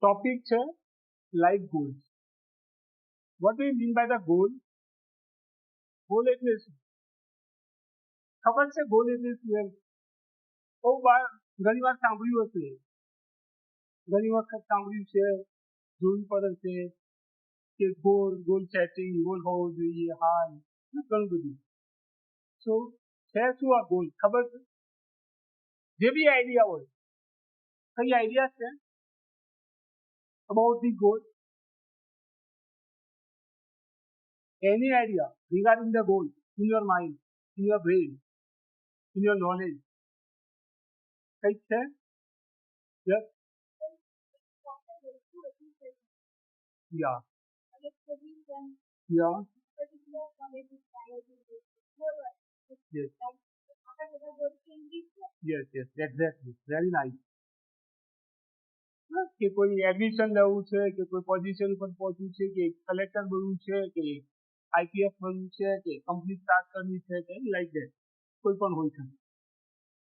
Topic છે life goals. What do you mean by the goal? Goal એટલે શું ખબર છે? ગોલ એટલે શું એમ બહુ ઘણી વાર સાંભળ્યું હશે, ઘણી વખત સાંભળ્યું છે, જોવું પડે છે કે ગોલ સેટિંગ, ગોલ હોવો જોઈએ, હાલ ઘણું બધું. સો છે શું આ ગોલ ખબર છે? જે બી આઈડિયા હોય, કઈ આઈડિયા છે about the goal? Any idea regarding the goal in your mind, in your brain, in your knowledge? કઈક છે? Yes? Yeah. Yeah. Yes. Yes, yes, exactly. Very nice. કે કોઈ એડમિશન લેવું છે, કે કોઈ પોઝિશન પર પહોંચવું છે, કે કલેક્ટર બનવું છે, કે આઈપીએસ બનવું છે, કે કંપની સ્ટાર્ટ કરવી છે, કે લાઈક ધેટ કોઈ પણ હોય છે.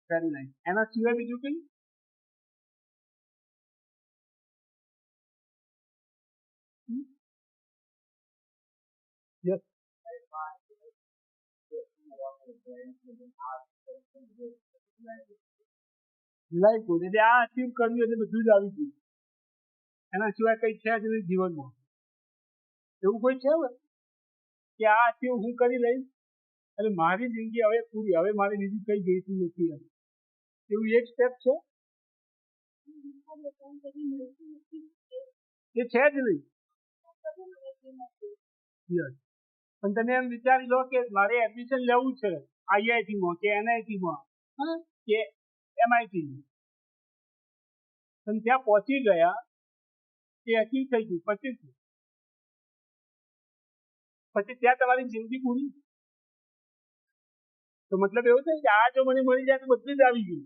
Very nice. એના સિવાય બીજું કંઈ? યસ. લાઈફ ગોલ એટલે આ અચીવ કર્યું એટલે બધું જ આવી ગયું, એના સિવાય કઈ છે જ નહીં જીવનમાં. એવું કોઈ છે કે આ અચીવ હું કરી લઈશ એટલે મારી જિંદગી હવે પૂરી, હવે મારી બીજું કઈ જોઈતું નથી એમ, એવું એક સ્ટેપ છે? એ છે જ નહીં. યસ. પણ તમે એમ વિચારી લો કે મારે એડમિશન લેવું છે આઈઆઈટીમાં કે એનઆઈટીમાં કે એમઆઈટીમાં, પણ ત્યાં પહોંચી ગયા એ અચીવ થઈ ગયું, પછી ત્યાં તમારી જિંદગી પૂરી. તો મતલબ એવું છે કે આ જો મને મળી જાય તો બધું જ આવી ગયું.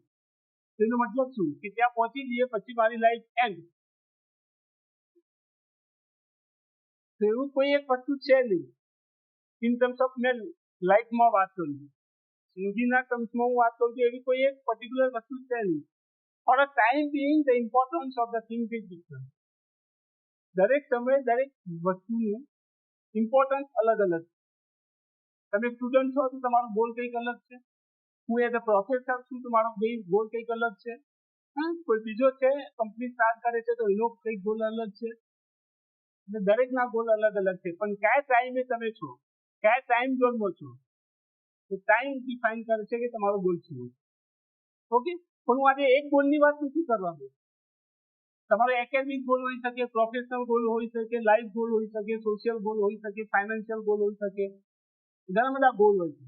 એનો મતલબ શું કે ત્યાં પહોંચી જઈએ પછી મારી લાઈફ એન્ડ. તો એવું કોઈ એક વસ્તુ છે નહીં ઇન ટર્મ્સ ઓફ મેં લાઈફમાં વાત કરું છું, જિંદગીના ટર્મ્સમાં હું વાત કરું છું, એવી કોઈ એક પર્ટિક્યુલર વસ્તુ છે નહીં. For a time being the importance of the thing is different. દરેક સમયે દરેક વસ્તુનું ઇમ્પોર્ટન્સ અલગ અલગ. તમે સ્ટુડન્ટ છો તો તમારો ગોલ કંઈક અલગ છે, હું એઝ અ પ્રોફેસર છું તો મારો ગોલ કંઈક અલગ છે, કોઈ બીજો છે કંપની સ્ટાર્ટ કરે છે તો એનો કંઈક ગોલ અલગ છે. દરેકના ગોલ અલગ અલગ છે, પણ કયા ટાઈમે તમે છો, કયા ટાઈમ ઝોનમાં છો, તો ટાઈમ ડિફાઇન કરે છે કે તમારો ગોલ શું. ઓકે, પણ હું આજે એક ગોલની વાત નથી કરવાનો. તમારો એકેડમિક ગોલ હોઈ શકે, પ્રોફેશનલ ગોલ હોઈ શકે, લાઈફ ગોલ હોઈ શકે, સોશિયલ ગોલ હોઈ શકે, ફાઇનાન્શિયલ ગોલ હોઈ શકે, ઘણા બધા ગોલ હોય છે.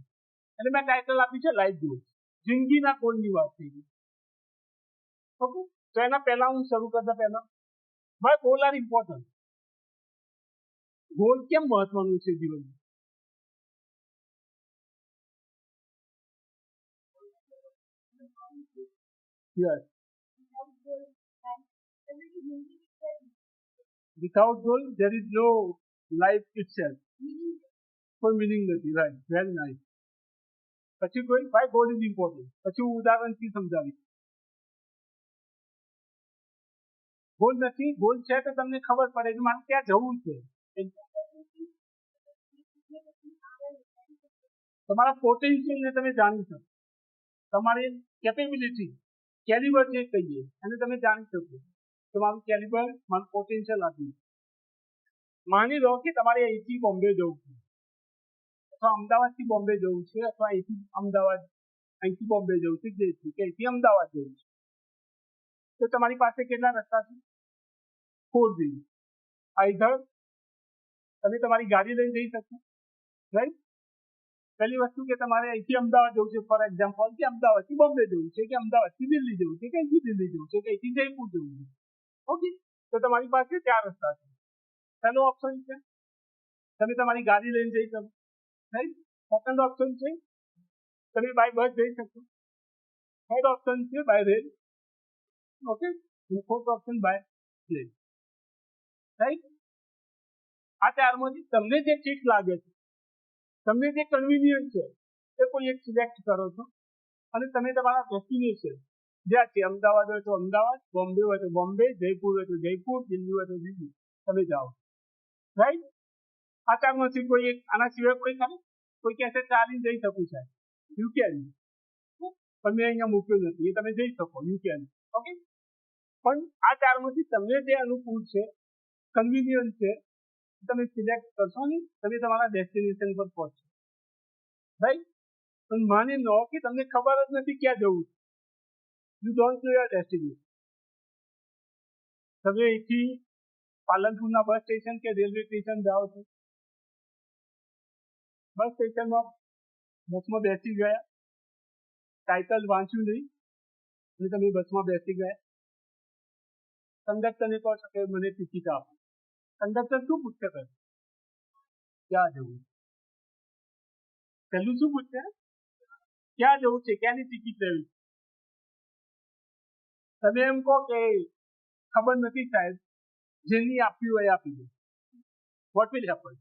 એટલે મેં ટાઇટલ આપ્યું છે લાઈફ ગોલ, જિંદગીના ગોલની વાત થઈ ગઈ. ઓકે, તો એના પહેલા હું શરૂ કરતા પહેલા મારા ગોલ આર ઇમ્પોર્ટન્ટ. ગોલ કેમ મહત્વનું છે જીવનમાં? Yes. Without goal, there is no life itself. કોઈ મિનિંગ નથી. Right, very nice. પછી કોઈ વાય ગોલ ઇઝ ઇમ્પોર્ટન્ટ, પછી હું ઉદાહરણથી સમજાવીશ. ગોલ નથી, ગોલ છે તો તમને ખબર પડે કે મારે ક્યાં જવું છે. તમારા પોટેન્શિયલને તમે જાણી શકો, તમારી કેપેબિલિટી, કેલિબર જે કહીએ અને તમે જાણી શકો કે મારું કેલિબર, મારું પોટેન્શિયલ આપ્યું. માની લો કે તમારે અહીંથી બોમ્બે જવું છે, અથવા અમદાવાદથી બોમ્બે જવું છે, અથવા અહીંથી અમદાવાદ, અહીંથી બોમ્બે જવું છે, કે અહીંથી અમદાવાદ જવું છે, તો તમારી પાસે કેટલા રસ્તા છે? 4 વ્હીલ. આઈધર તમે તમારી ગાડી લઈને જઈ શકો, રાઈટ. પહેલી વસ્તુ કે તમારે અહીંથી અમદાવાદ જવું છે, ફોર એક્ઝામ્પલ, કે અમદાવાદથી બોમ્બે જવું છે, કે અમદાવાદથી દિલ્હી જવું છે, કે અહીંથી દિલ્હી જવું છે, કે અહીંથી જયપુર જવું છે. ઓકે, તો તમારી પાસે 4 રસ્તા છે. પહેલો ઓપ્શન છે તમે તમારી ગાડી લઈને જઈ શકો, રાઈટ. સેકન્ડ ઓપ્શન છે તમે બાય બસ જઈ શકો. થર્ડ ઓપ્શન છે by rail. Okay, fourth option by plane. Right. આ 4માંથી તમને જે ઠીક લાગે છે, તમને જે કન્વિનિયન્ટ છે, એ કોઈ એક સિલેક્ટ કરો છો અને તમે તમારા ડેસ્ટિનેશન જ્યાં છે અમદાવાદ હોય તો અમદાવાદ, બોમ્બે હોય તો બોમ્બે, જયપુર હોય તો જયપુર, દિલ્હી હોય તો દિલ્હી, તમે જાઓ. રાઈટ? આ ચારમાંથી કોઈ એક, આના સિવાય કોઈ ખરું? કોઈ કહેશે ચાલીને જઈ શકું છે, યુ કેન, પણ મેં અહીંયા મૂક્યું નથી, એ તમે જઈ શકો, યુ કેન. ઓકે, પણ આ ચારમાંથી તમને જે અનુકૂળ છે, કન્વિનિયન્ટ છે, તમે સિલેક્ટ કરશો ને, તમે તમારા ડેસ્ટિનેશન પર પહોંચશો. રાઈટ? પણ માની લો કે તમને ખબર જ નથી ક્યાં જવું, you don't know your destination. તમે અહીંથી પાલનપુરના બસ સ્ટેશન કે રેલવે સ્ટેશન જાઓ છો, બસ સ્ટેશનમાં બસમાં બેસી ગયા, ટાઇટલ વાંચ્યું નહીં અને તમે બસમાં બેસી ગયા, કંડક્ટરને કહો છો કે મને ટિકિટ આપો. કંડક્ટર શું પૂછશે? ક્યાં જવું? પહેલું શું પૂછશે? ક્યાં જવું છે, ક્યાંની ટિકિટ લેવી? તમે એમ કહો કે ખબર નથી સાહેબ, જેની આપવી હોય આપી દો. What will happen?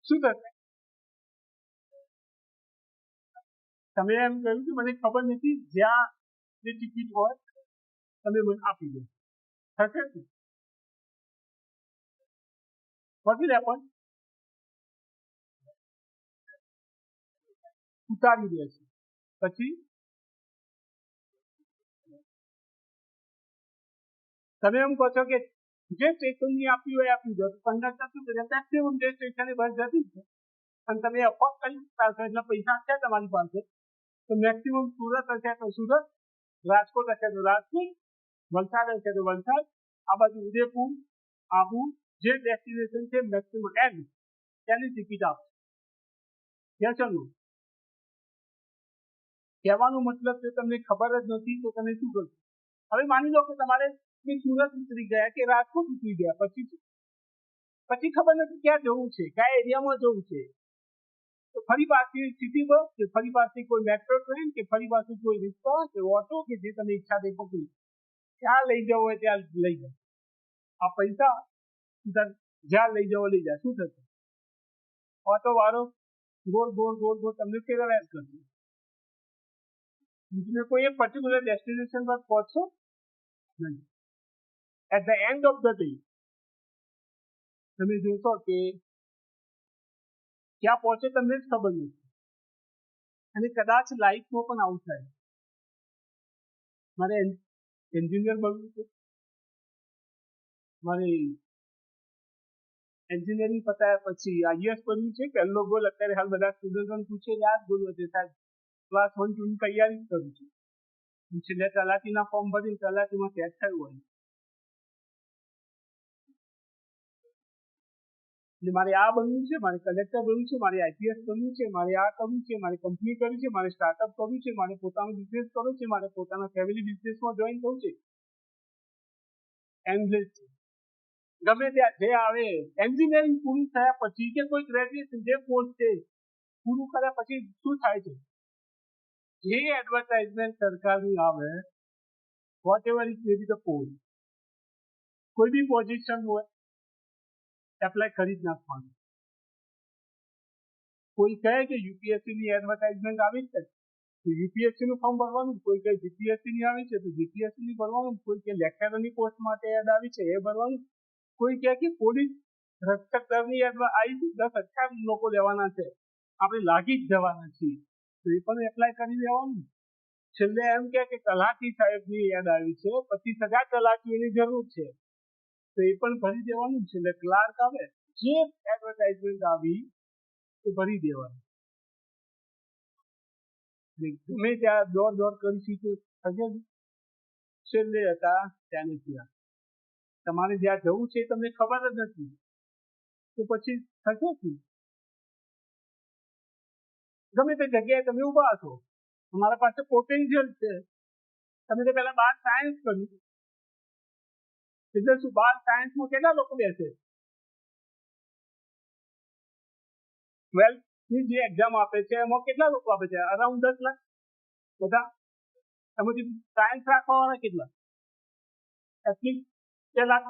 શું થશે? તમે એમ કહ્યું કે મને ખબર નથી, જ્યાં જે ટિકિટ હોય તમે મને આપી દો. થશે શું? What will happen? ઉતારી દેશે. પછી તમે એમ કહો છો કે જે સ્ટેશનની આપવી હોય આપી દો. કંડક્ટર શું કરે? મેક્સિમમ જે સ્ટેશને બસ જતી છે અને તમે અફોર્ડ કરી શકતા હશો એટલે પૈસા છે તમારી પાસે, તો મેક્સિમમ સુરત હશે તો સુરત, રાજકોટ હશે તો રાજકોટ, વલસાડ હશે તો વલસાડ, આ બાજુ ઉદયપુર, આબુ, જે ડેસ્ટિનેશન છે મેક્સિમમ એન્ડ ત્યાંની ટિકિટ આપશે. યસ ઓર નો? કહેવાનો મતલબ કે તમને ખબર જ નથી તો તમે શું કરશો? હવે માની લો કે તમારે સુરત ઉતરી ગયા કે રાજકોટ ઉતરી ગયા, પછી ખબર નથી ક્યાં જવું છે, કયા એરિયામાં જવું છે, તો ફરી પાછી સિટી બસ કે ફરી પાછી કોઈ મેટ્રો ટ્રેન કે ફરી પાછું કોઈ રિક્ષા કે ઓટો કે જે તમે ઈચ્છા થઈ પકડી, જ્યાં લઈ જવો હોય ત્યાં લઈ જાઓ. આ પૈસા જ્યાં લઈ જવો લઈ જાય. શું થશે? ઓટો વાળો ગોળ ગોળ ગોળ ગોળ તમને ફેરવ્યા જ કરશે. તમે કોઈ એક પર્ટિક્યુલર ડેસ્ટિનેશન પર પહોંચશો નહીં. At the end of the day તમે જોશો કે ક્યાં પહોંચે તમને જ ખબર નથી. અને કદાચ લાઈફમાં પણ આવું થાય. મારે એન્જિનિયર બનવું છે, મારે એન્જિનિયરિંગ પતાયા પછી આઈએએસ બનવું છે. પહેલો ગોલ અત્યારે હાલ બધા સ્ટુડન્ટોને પૂછે આ જ ગોલ છે સાહેબ, ક્લાસ 1 2 ની તૈયારી જ કરું છું. છેલ્લે તલાટીના ફોર્મ ભરીને તલાટીમાં સેટ થયું હોય એટલે મારે આ બનવું છે, મારે કલેક્ટર બનવું છે, મારે આઈપીએસ બનવું છે, મારે આ કરવું છે, મારે કંપની કરવી છે, મારે સ્ટાર્ટઅપ કરવું છે, મારે પોતાનો બિઝનેસ કરવો છે, મારે પોતાના ફેમિલી બિઝનેસમાં જોઈન થવું છે. એન્ડલેસ છે. ગમે ત્યાં જે આવે. એન્જિનિયરિંગ પૂરું થયા પછી કે કોઈ ગ્રેજ્યુએશન જે કોર્સ છે પૂરું કર્યા પછી શું થાય છે? જે એડવર્ટાઇઝમેન્ટ સરકારની આવે, whatever is may be the post, કોઈ બી પોઝિશન હોય એપ્લાય કરી જ નાખવાનું. કોઈ કહે કે યુપીએસસી ની એડવર્ટાઇઝમેન્ટ આવી છે તો યુપીએસસી નું ફોર્મ ભરવાનું, કોઈ કહે જીપીએસસી ની આવી છે તો જીપીએસસી ની ભરવાનું, કોઈ કહે લેક્ચરની પોસ્ટ માટે એડ આવી છે એ ભરવાનું, કોઈ કહે કે પોલીસ રક્ષક દળની એડ આવી છે 10-18 લોકો લેવાના છે, આપણે લાગી જ જવાના છીએ તો એ પણ એપ્લાય કરી દેવાનું. છેલ્લે એમ કે તલાટી સાહેબની એડ આવી છે 25,000 તલાટીઓની જરૂર છે તો એ પણ ભરી દેવાનું. છેલ્લે ક્લાર્ક આવે, જે એડવર્ટાઇઝમેન્ટ આવી એ ભરી દેવાનું. ગમે ત્યાં દોડ કરીશું તો થશે. છેલ્લે હતા ત્યાં ને ત્યાં તમારે જ્યાં જવું છે તમને ખબર જ નથી તો પછી થશે શું? ગમે તે જગ્યાએ તમે ઉભા છો, તમારા પાસે પોટેન્શિયલ છે, તમે તો પેલા 12 સાયન્સ કર્યું એટલે શું 12 સાયન્સમાં કેટલા લોકો બેસે? 12th ની જે એક્ઝામ આપે છે એમાં કેટલા લોકો આપે છે? અરાઉન્ડ 10 લાખ બધા. એમાંથી સાયન્સ રાખવાવાળા કેટલા? એટલીસ્ટ 2 લાખ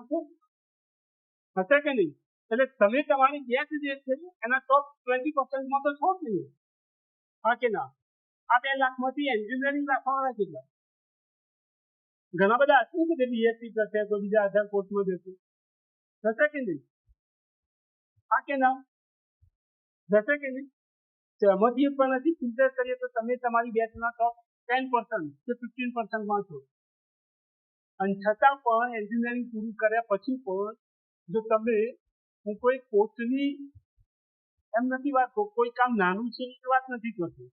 હશે કે નહીં? એટલે તમે તમારી બેચ જે છે એના ટોપ 20% માં તો છો જ નહીં. હા કે ના? આ 2 લાખમાંથી એન્જિનિયરિંગ રાખવાવાળા કેટલા? ઘણા બધા હશે કે બીએસસી કરશે તો બીજા 1000 કોર્સમાં જશે, થશે કે નહીં? હા કે ના થશે કે નહીં? એમાંથી પણ હજી ફિલ્ટર કરીએ તો તમે તમારી બેચના ટોપ 10% કે 15%માં છો, અને છતાં પણ એન્જિનિયરિંગ પૂરું કર્યા પછી પણ જો તમે હું કોઈ કોર્સની એમ નથી વાત કોઈ કામ નાનું છે એ વાત નથી કરતો,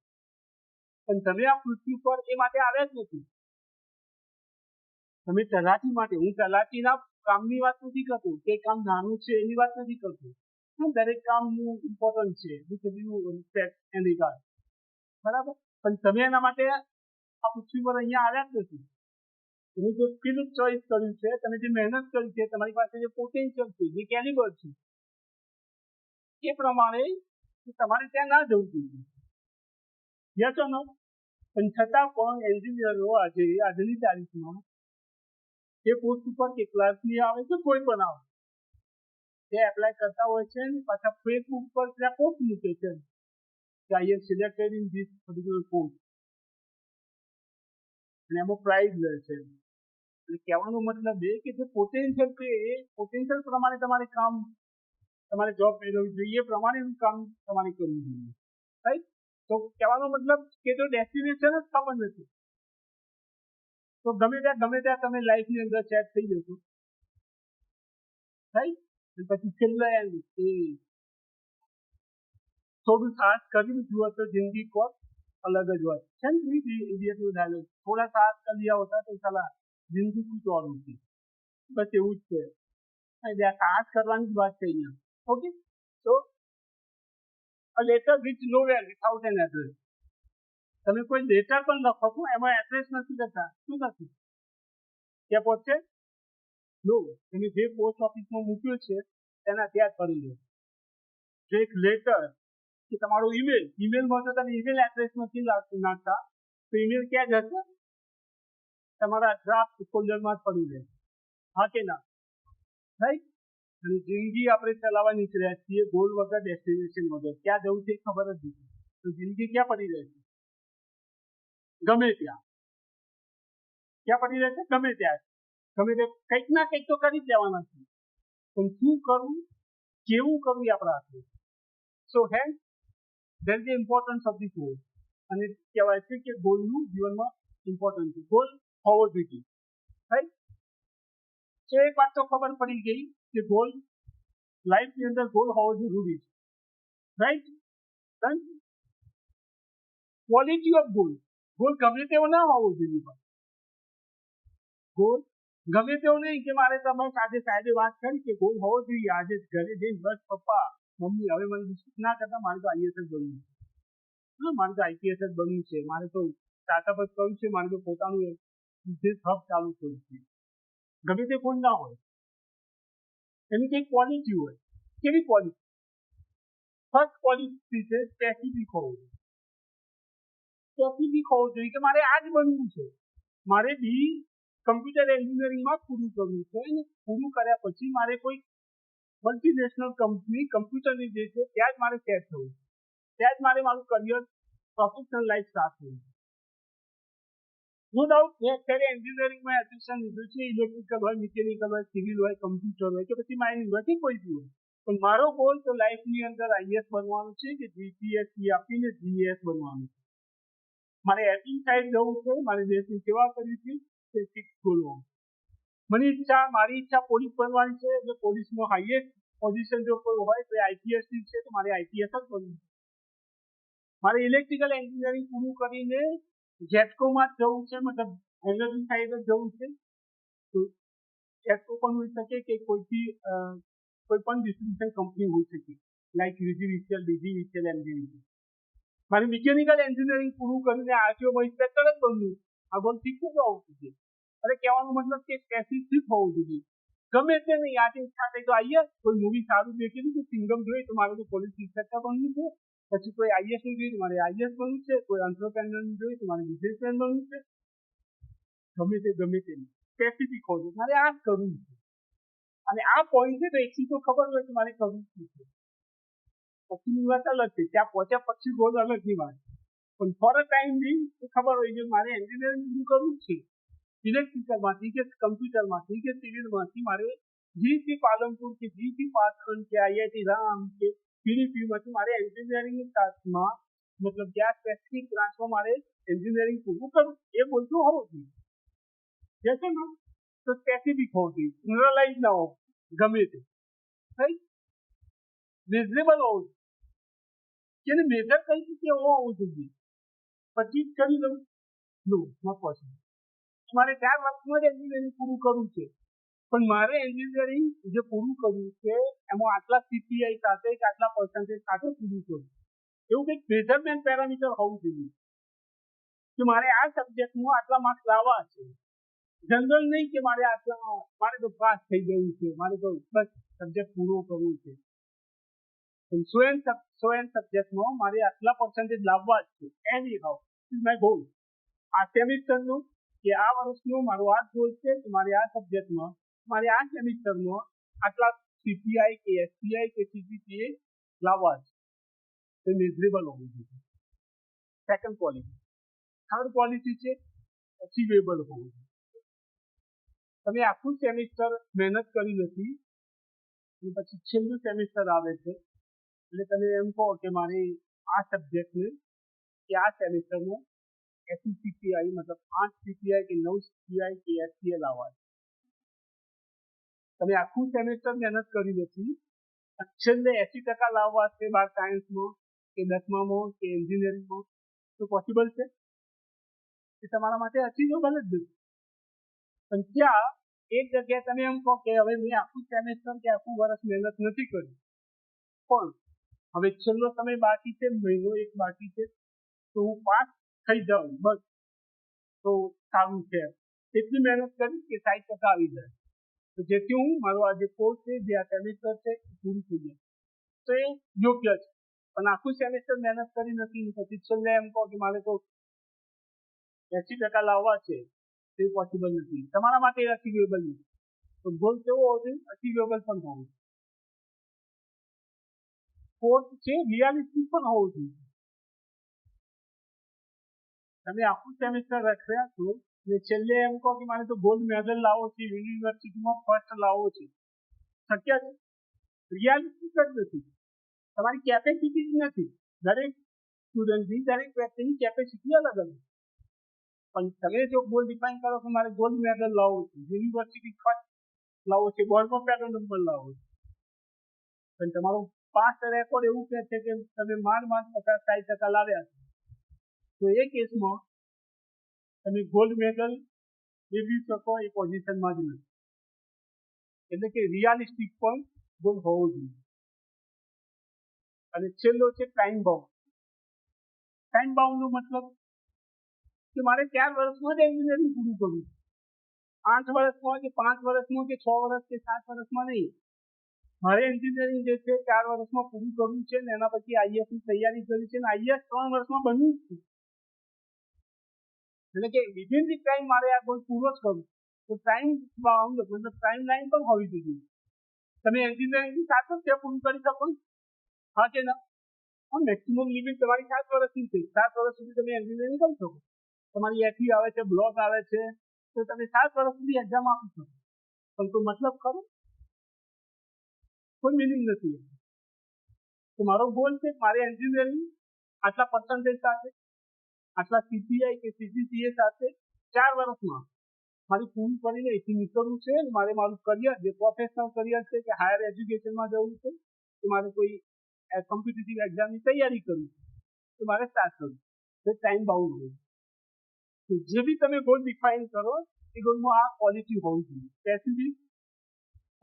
પણ તમે આ પૃથ્વી પર એ માટે આવ્યા જ નથી. તમે તલાટી માટે, હું તલાટીના કામની વાત નથી કરતો, કે કામ નાનું છે એની વાત નથી કરતો, દરેક કામનું ઇમ્પોર્ટન્ટ છે એની વાત બરાબર, પણ તમે એના માટે આ પૃથ્વી પર અહીંયા આવ્યા જ નથી. તમે જે ફિલ્ડ ચોઇસ કર્યું છે, તમે જે મહેનત કરી છે, તમારી પાસે જે પોટેન્શિયલ છે, જે કેલિબર છે, એ પ્રમાણે તમારે ત્યાં ના જવું જોઈએ. યસ ઓર નો? પણ છતાં પણ એન્જિનિયરો આજની તારીખમાં એ પોસ્ટ ઉપર કે ક્લાર્કની આવે કે કોઈ પણ આવે તે એપ્લાય કરતા હોય છે, પાછા ફેસબુક પર ત્યાં પોસ્ટ મૂકે છે કે I am selected in this particular post, અને એમાં પ્રાઇઝ લે છે. એટલે કહેવાનો મતલબ એ કે જે પોટેન્શિયલ છે એ પોટેન્શિયલ પ્રમાણે તમારે કામ, તમારે જોબ મેળવવી જોઈએ, એ પ્રમાણેનું કામ તમારે કરવું જોઈએ, રાઈટ? તો કહેવાનો મતલબ કે જો ડેસ્ટિનેશન જ ખબર નથી તો ગમે ત્યાં તમે લાઈફની અંદર સેટ થઈ જશો, રાઈટ? પછી છેલ્લે થોડું સાહસ કરીને જુઓ તો જિંદગી કોક अलग જ હોય છે ને, ઇડિયટનું ડાયલોગ, થોડા સાહસ कर लिया होता तो साला जिंदगी कुछ और होती, બસ એવું જ છે. સાહસ કરવાની જ વાત છે અહીંયા. ઓકે, તો a letter which nowhere without an address. તમે કોઈ લેટર પણ લખો છો એમાં એડ્રેસ નથી લખતા, શું નથી ત્યાં પહોંચશે? નો, તમે જે પોસ્ટ ઓફિસમાં મૂક્યું છે તેના ત્યાં કરી લો. જે એક લેટર કે તમારો ઈમેલમાં તો તમે ઈમેલ એડ્રેસ નથી નાખતા, તો ઈમેલ ક્યાં જશે? તમારા ડ્રાફ્ટ ફોલ્ડરમાં જ પડી રહે. હા કે ના? રાઈટ? અને જિંદગી આપણે ચલાવવા નીકળ્યા છીએ ગોલ વગર, ડેસ્ટિનેશન વગર. ક્યાં જવું છે ખબર જ નથી, તો જિંદગી ક્યાં પડી રહે છે? ગમે ત્યાં. ક્યાં પડી રહે છે? ગમે ત્યાં. ગમે તે કંઈક ના કંઈક તો કરી જ લેવાના છે, પણ શું કરવું, કેવું કરવું એ આપણા હાથમાં. So hand there is the importance of the goal. અને કહેવાય છે કે ગોલનું જીવનમાં ઇમ્પોર્ટન્સ છે, ગોલ હોવો જોઈએ, રાઈટ? તો એક વાત તો ખબર પડી ગઈ કે ગોલ લાઈફની અંદર ગોલ હોવો જરૂરી છે, right? Quality of goal, goal ગમે તેવો ના હોવો જોઈએ, પણ ગોલ ગમે તેવું નહીં કે મારે તમારી સાથે સાહેબે વાત કરી કે ગોલ હોવો જોઈએ, આજે ઘરે જઈને બસ પપ્પા મમ્મી હવે મને બિસ્કિટ ના કરતા, મારે તો આઈએસ જ બનવું છે, મારે તો આઈપીએસ જ બનવું છે, મારે તો સ્ટાર્ટઅપ જ કરવું છે, મારે તો પોતાનું બિઝનેસ હબ ચાલુ કરવું છે. ગમે તે કોઈ ના હોય, એની કંઈક ક્વોલિટી હોય. કેવી ક્વોલિટી? ફર્સ્ટ ક્વોલિટી છે સ્પેસિફિક હોવું જોઈએ. સ્પેસિફિક હોવું જોઈએ કે મારે આ જ બનવું છે, મારે બી કમ્પ્યુટર એન્જિનિયરિંગમાં પૂરું કરવું છે, અને પૂરું કર્યા પછી મારે કોઈ મલ્ટીનેશનલ કંપની કમ્પ્યુટરની જે છે ત્યાં જ મારે સેટ થવું છે, ત્યાં જ મારે મારું કરિયર, પ્રોફેશનલ લાઈફ સ્ટાર્ટ થવું છે. નો ડાઉટ મેં અત્યારે એન્જિનિયરિંગમાં એડમિશન લીધું છે, ઇલેક્ટ્રિકલ હોય, મિકેનિકલ હોય, સિવિલ હોય, કમ્પ્યુટર હોય કે પછી માઇનિંગ હોય કે કોઈ બી હોય, પણ મારો ગોલ તો લાઈફની અંદર આઈએસ બનવાનું છે કે જીપીએસસી આપીને જીએસ બનવાનું છે. મારે એપિંગ સાઈડ જવું છે, મારે દેશની સેવા કરવી છે, તે ફિક્સ ગોલ હોય. મારી ઈચ્છા પોલીસ બનવાની છે, એટલે પોલીસમાં હાઈએસ્ટ પોઝિશન જો કોઈ હોય તો આઈપીએસ છે, તો મારે આઈપીએસ જ બનવું છે. મારે ઇલેક્ટ્રિકલ એન્જિનિયરિંગ પૂરું કરીને જેટકોમાં જ જવું છે, મતલબ એનર્જી સાઈડ જ જવું છે, તો જેટકો પણ હોઈ શકે કે કોઈ પણ ડિસ્ટ્રીબ્યુશન કંપની હોઈ શકે, લાઈક યુજીવીસીએલ, ડીજીવીસીએલ, એમજીવીસીએલ. મારે મિકેનિકલ એન્જિનિયરિંગ પૂરું કરીને આરટીઓમાં ઇન્સ્પેક્ટર જ બનવું, આ ગોલ ફિક્સ જ હોવું જોઈએ. અરે કહેવાનો મતલબ કે સ્પેસિફિક હોવું જોઈએ. ગમે તે નહીં, આજે ઈચ્છા થઈ તો આઈએ કોઈ મૂવી સારું દેખેલું કે સિંગમ જોઈએ તો મારે તો પોલીસ ઇન્સ્પેક્ટર બનવું છે, પછી કોઈ આઈએસ નું જોઈએ તો મારે આઈએસ બનવું છે, કોઈ એન્ટરપ્રેન્યોર નું જોઈએ તો મારે બિઝનેસમેન બનવું છે. ગમે તે સ્પેસિફિક હોવું જોઈએ, મારે આ જ કરવું છે. અને આ પોઈન્ટ છે તો એકથી તો ખબર હોય કે મારે કરવું શું છે. પછીની વાત અલગ છે, ત્યાં પહોંચ્યા પછી ગોલ અલગની વાત, પણ ફોર અ ટાઈમ બી ખબર હોય કે મારે એન્જિનિયરિંગ કરવું છે, ઇલેક્ટ્રિકલમાંથી કે કમ્પ્યુટરમાંથી કે સિવિલમાંથી મારે જીસી પાલનપુર કે જીસી પાટણ કે આઈઆઈટી રામ કે પીડીપીયુમાંથી મારે એન્જિનિયરિંગ ક્લાસમાં મતલબ કે આ સ્પેસિફિક બ્રાન્ચમાં મારે એન્જિનિયરિંગ પૂરું કરવું એ બોલતું હોવું જોઈએ છે ને તો સ્પેસિફિક હોવું જોઈએ, જનરલાઇઝ ના હોવું ગમે તે રાઈટ, રિઝનેબલ હોવું જોઈએ, મેજર કઈ રીતે હોવું જોઈએ પછી જ કરી લઉં નો નોટ પોસિબલ. મારે 4 વર્ષમાં જ એન્જિનિયરિંગ પૂરું કરવું છે પણ મારે એન્જિનિયરિંગ જે પૂરું કરવું છે એમાં આટલા સીપીઆઈ સાથે કે આટલા પર્સન્ટેજ સાથે પૂરું કરવું એવું કંઈક મેઝરમેન્ટ પેરામીટર હોવું જોઈએ કે મારે આ સબ્જેક્ટમાં આટલા માર્ક્સ લાવવા છે, જનરલ નહીં કે મારે આટલા મારે તો પાસ થઈ ગયું છે, મારે તો બસ સબ્જેક્ટ પૂરો કરવું છે. સો એન્ડ સબ્જેક્ટમાં મારે આટલા પર્સન્ટેજ લાવવા જ છે એની હાઉ ઇઝ માય ગોલ. આ સેમિસ્ટરનું કે આ વર્ષનું મારો આ ગોલ છે કે મારે આ સબ્જેક્ટમાં મારે આ સેમિસ્ટરમાં આટલા સીપીઆઈ કે એસપીઆઈ કે સીજીપીએ લાવવા છે, તે મેઝરેબલ હોવું જોઈએ. Second quality. થર્ડ ક્વોલિટી છે અચીવેબલ હોવું જોઈએ. તમે આખું સેમિસ્ટર મહેનત કરી નથી અને પછી છેલ્લું સેમિસ્ટર આવે છે એટલે તમે એમ કહો કે મારે આ સબ્જેક્ટને કે આ સેમિસ્ટરમાં 80 સીપીઆઈ મતલબ 8 સીપીઆઈ કે 9 સીપીઆઈ કે એસપીએ લાવવા છે. તમે આખું સેમિસ્ટર મહેનત કરી નથી, છેલ્લે 80% લાવવા છે 12 સાયન્સમાં કે 10મામાં કે એન્જિનિયરિંગમાં, તો પોસિબલ છે? એ તમારા માટે અચીવેબલ જ નથી. પણ ત્યાં એક જગ્યાએ તમે એમ કહો કે હવે મેં આખું સેમેસ્ટર કે આખું વર્ષ મહેનત નથી કરી પણ હવે છેલ્લો સમય બાકી છે, મહિનો એક બાકી છે, તો હું પાસ થઈ જાઉં બસ તો સારું છે. એટલી મહેનત કરી કે 60% આવી જાય તો જેથી હું મારો આ જે કોર્સ છે જે આ સેમેસ્ટર છે એ પૂરું થઈ જાય તો એ યોગ્ય છે. પણ આખું સેમેસ્ટર મહેનત કરી નથી પછી છેલ્લે એમ કહો કે મારે તો 80% લાવવા છે તે પોસિબલ નથી, તમારા માટે અચીવેબલ નથી. તો ગોલ કેવો હોવો જોઈએ? અચીવેબલ પણ હોવું જોઈએ. ફોર્થ છે રિયાલિસ્ટિક પણ હોવું જોઈએ. તમે આખું સેમેસ્ટર રખ્યા છો અને છેલ્લે એમ કહો કે મારે તો ગોલ્ડ મેડલ લાવવો છે, યુનિવર્સિટીમાં ફર્સ્ટ લાવવો છે, શક્ય છે? રિયાલિસ્ટિક જ નથી, તમારી કેપેસિટી જ નથી. દરેક સ્ટુડન્ટની દરેક વ્યક્તિની કેપેસિટી અલગ અલગ, પણ તમે જો ગોલ ડિફાઇન કરો કે મારે ગોલ્ડ મેડલ લાવવો છે, યુનિવર્સિટી ફર્સ્ટ લાવવો છે, બોર્ડમાં પહેલો નંબર લાવવો છે, પણ તમારો પાસ્ટ રેકોર્ડ એવું કહે છે કે તમે માંડ 50-60% લાવ્યા છો, તો એ કેસમાં તમે ગોલ્ડ મેડલ મેળવી શકો એ પોઝિશનમાં જ નથી. એટલે કે રિયાલિસ્ટિક પણ ગોલ હોવો જોઈએ. અને છેલ્લો છે ટાઈમ બાઉન્ડ. ટાઈમ બાઉન્ડનો મતલબ કે મારે 4 વર્ષમાં જ એન્જિનિયરિંગ પૂરું કરવું, 8 વર્ષમાં કે 5 વર્ષમાં કે 6 વર્ષ કે 7 વર્ષમાં નહીં. મારે એન્જિનિયરિંગ જે છે 4 વર્ષમાં પૂરું કરવું છે ને એના પછી આઈએએસ ની તૈયારી કરી છે ને આઈએએસ 3 વર્ષમાં બન્યું જ છે. એટલે કે વિધિન ધી ટાઈમ મારે આ ગોલ પૂરો જ કરવું, તો ટાઈમ બાઉન્ડ મતલબ ટાઈમ લાઈન પણ હોવી જોઈએ. તમે એન્જિનિયરિંગ 7 વર્ષે પૂરું કરી શકો, હા કે ના? મેક્સિમમ લિમિટ તમારી 7 વર્ષની છે, 7 વર્ષ સુધી તમે એન્જિનિયરિંગ કરી શકો. તમારી એફી આવે છે, બ્લોક આવે છે, તો તમે 7 વર્ષ સુધી એક્ઝામ આપી શકો, પણ કોઈ મતલબ ખરો? કોઈ મિનિંગ નથી. તો મારો ગોલ છે મારે એન્જિનિયરિંગ આટલા પર્સન્ટેજ સાથે, આટલા સીપીઆઈ કે સીજીપીએ સાથે 4 વર્ષમાં મારે પૂરું કરીને અહીંથી નીકળવું છે. મારે મારું કરિયર જે પ્રોફેશનલ કરિયર છે કે હાયર એજ્યુકેશનમાં જવું છે કે મારે કોઈ કોમ્પિટિટિવ એક્ઝામની તૈયારી કરવી છે તો મારે સ્ટાર્ટ કરવું તો ટાઈમ બાઉન્ડ હોય. તો જે બી તમે ગોલ ડિફાઇન કરો એ ગોલમાં આ ક્વોલિટી હોવી જોઈએ. સ્પેસિફિક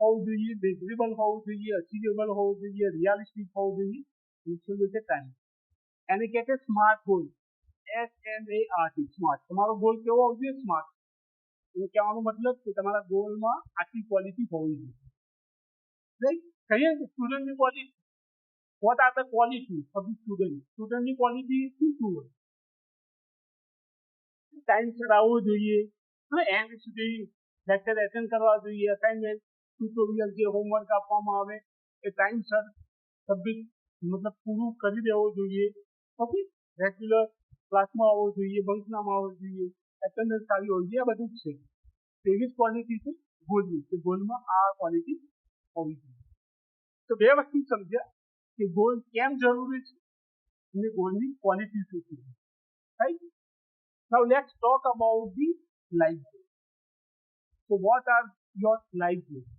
હોવું જોઈએ, મેઝરેબલ હોવું જોઈએ, અચીવેબલ હોવું જોઈએ, રિયાલિસ્ટિક હોવું જોઈએ. છેલ્લું છે ટાઈમ. એને કહે છે સ્માર્ટ ગોલ, SMART, સ્માર્ટ. તમારો ગોલ કેવો હોવો જોઈએ? સ્માર્ટ. એ કહેવાનો મતલબ કે તમારા ગોલમાં આટલી ક્વોલિટી હોવી જોઈએ. રાઈટ? કહીએ કે સ્ટુડન્ટની quality, what are the qualities of the student? સ્ટુડન્ટની ક્વોલિટી શું હોય? ટાઈમસર આવવું જોઈએ, એન્ડ સુધી લેક્ચર એટેન્ડ કરવા જોઈએ, અસાઇનમેન્ટ ટ્યુટોરિયલ જે હોમવર્ક આપવામાં આવે એ ટાઈમસર સબમિટ મતલબ પૂરું કરી દેવું જોઈએ. ઓકે, રેગ્યુલર ક્લાસમાં આવવું જોઈએ, બંક ના મારવું જોઈએ, એટેન્ડન્સ સારી હોવી જોઈએ, આ બધું જ છે. એવી જ ક્વોલિટી છે ગોલની, કે ગોલમાં આ ક્વોલિટી હોવી જોઈએ. તો બે વસ્તુ સમજ્યા કે ગોલ કેમ જરૂરી છે અને ગોલની ક્વોલિટી શું છે. Right. Now let's talk about the life goal. So what are your life goals?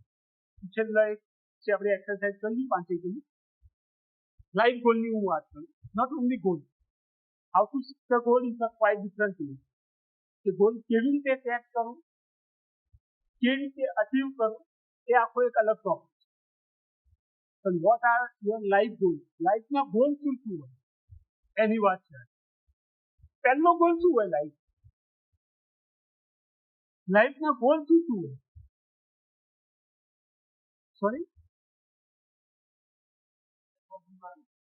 છેલ્લા એક છે આપણે એક્સરસાઇઝ કરી 5 કિલો લાઈફ ગોલની હું વાત કરું. Not only goal, how to set the goal is a quite different thing. કે ગોલ કેવી રીતે સેટ કરવું, કેવી રીતે અચીવ કરવું, એ આખો એક અલગ ટોપિક છે. પણ what are your life goal, લાઈફના ગોલ શું શું હોય એની વાત છે. પહેલો ગોલ શું હોય લાઈફના ગોલ શું શું હોય? સોરી,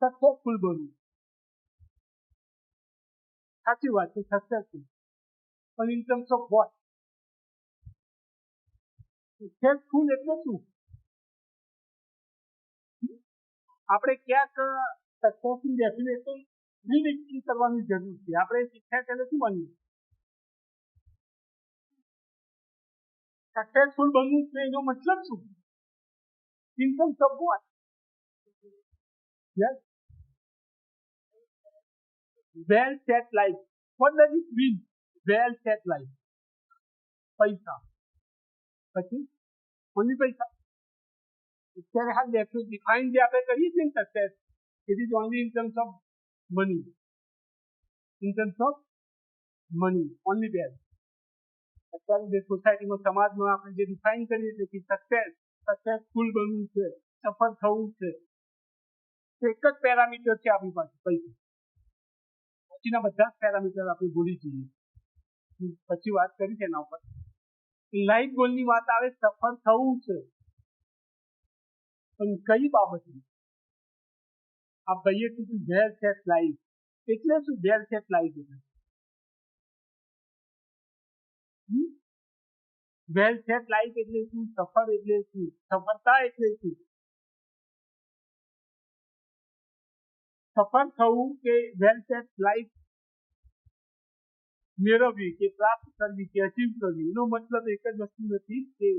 સક્સેસફુલ બનવું. સાચી વાત છે, સક્સેસફુલ. પણ in terms of what? Successful એટલે શું? આપણે ક્યાંક સક્સેસની ડેફિનેશન રીડિફાઇન કરવાની જરૂર છે. આપણે શીખ્યા ત્યારે શું બન્યું? સક્સેસફુલ બનવું છે એનો મતલબ શું? In terms of what? Yes. Well set life. What does it mean? Well set life. પૈસા. પછી ઓનલી પૈસા? અત્યારે હા ડિફાઇન જે આપણે કરીએ છીએ ને success, it is only in terms of money. In terms of money only well. અત્યારે જે સોસાયટીમાં, સમાજમાં આપણે જે ડિફાઇન કરીએ છીએ કે સક્સેસફુલ બનવું છે, સફળ થવું છે, એક જ પેરામીટર છે આપણી પાસે, પૈસા. પછીના બધા જ પેરામીટર આપણે ભૂલી જઈએ. પછી વાત કરી છે એના ઉપર. લાઈફ ગોલની વાત આવે, સફળ થવું છે, પણ કઈ બાબતની? આ કહીએ છીએ વેલ સેટ લાઈફ. એટલે શું વેલ સેટ લાઈફ? વેલ સેટ લાઈફ એટલે શું? સફળ એટલે શું? સફળતા એટલે શું? સફળ થવું કે વેલ સેટ લાઈફ મેળવવી કે પ્રાપ્ત કરવી કે અચીવ કરવી, એનો મતલબ એક જ વસ્તુ નથી કે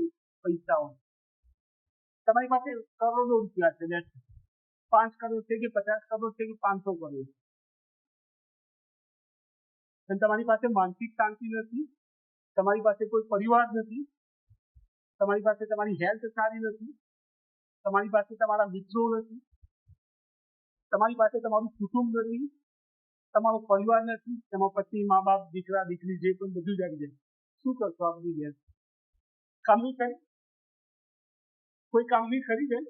પૈસાઓ. તમારી પાસે કરોડો રૂપિયા છે, 5 કરોડ છે કે 50 કરોડ છે કે 500 કરોડ, અને તમારી પાસે માનસિક શાંતિ નથી, તમારી પાસે કોઈ પરિવાર નથી, તમારી પાસે તમારી હેલ્થ સારી નથી, તમારી પાસે તમારા મિત્રો નથી, તમારી પાસે તમારું કુટુંબ નથી, તમારો પરિવાર નથી, તેમાં પતિ, મા બાપ, દીકરા દીકરી જે પણ બધું જ આવી જાય. શું કરશો આ બધી ગેસ? કામની ખરી? કોઈ કામની ખરી છે?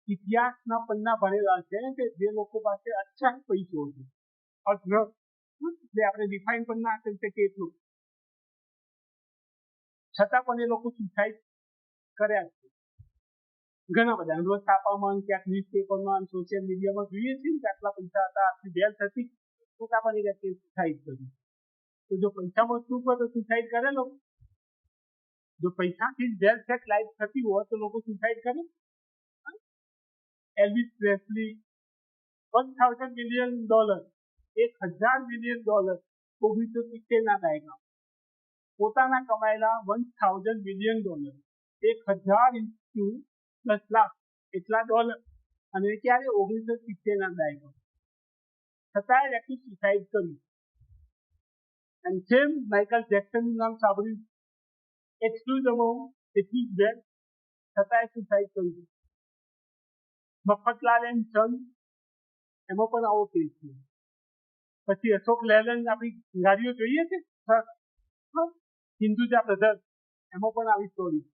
ઇતિહાસના પન્ના ભરેલા છે કે જે લોકો પાસે અચાનક પૈસો છે, એટલે આપણે ડિફાઇન પણ ના કરી શકીએ એટલું, છતાં પણ એ લોકો સુસાઇડ કર્યા છે. ઘણા બધા રોજ છાપામાં, ક્યાંક ન્યૂઝપેપરમાં, સોશિયલ મીડિયામાં જોઈએ છીએ કે આટલા પૈસા હતા, આટલી વેલ્થ હતી, છતાં પણ એ વ્યક્તિએ સુસાઇડ કર્યું. તો જો પૈસામાં શું કરો તો સુસાઇડ કરે લોકો? જો પૈસાથી જ વેલ સેટ લાઈફ થતી હોય તો લોકો સુસાઇડ કરે? એલ્વિસ પ્રેસ્લી $1,000 મિલિયન, $1,000 મિલિયન 1970ના દાયકા, પોતાના કમાયેલા $1,000 મિલિયન, 1000 ઇન્ટુ 10 લાખ એટલા ડોલર, અને ક્યારે? 1970ના દાયકા. છતાં એ વ્યક્તિ સુસાઇડ કર્યું. અને સેમ માઇકલ જેક્સનનું નામ સાંભળ્યું, એટલું જ અમાઉન્ટ, એટલું જ વેલ્થ, છતાં એ સુસાઇડ કર્યું. મફતલાલ એન્ડ સન્સ, એમાં પણ આવો કેસ છે. પછી અશોક લેલેન્ડ, આપણી ગાડીઓ જોઈએ છે હિન્દુજા બ્રધર્સ, એમાં પણ આવી સ્ટોરી.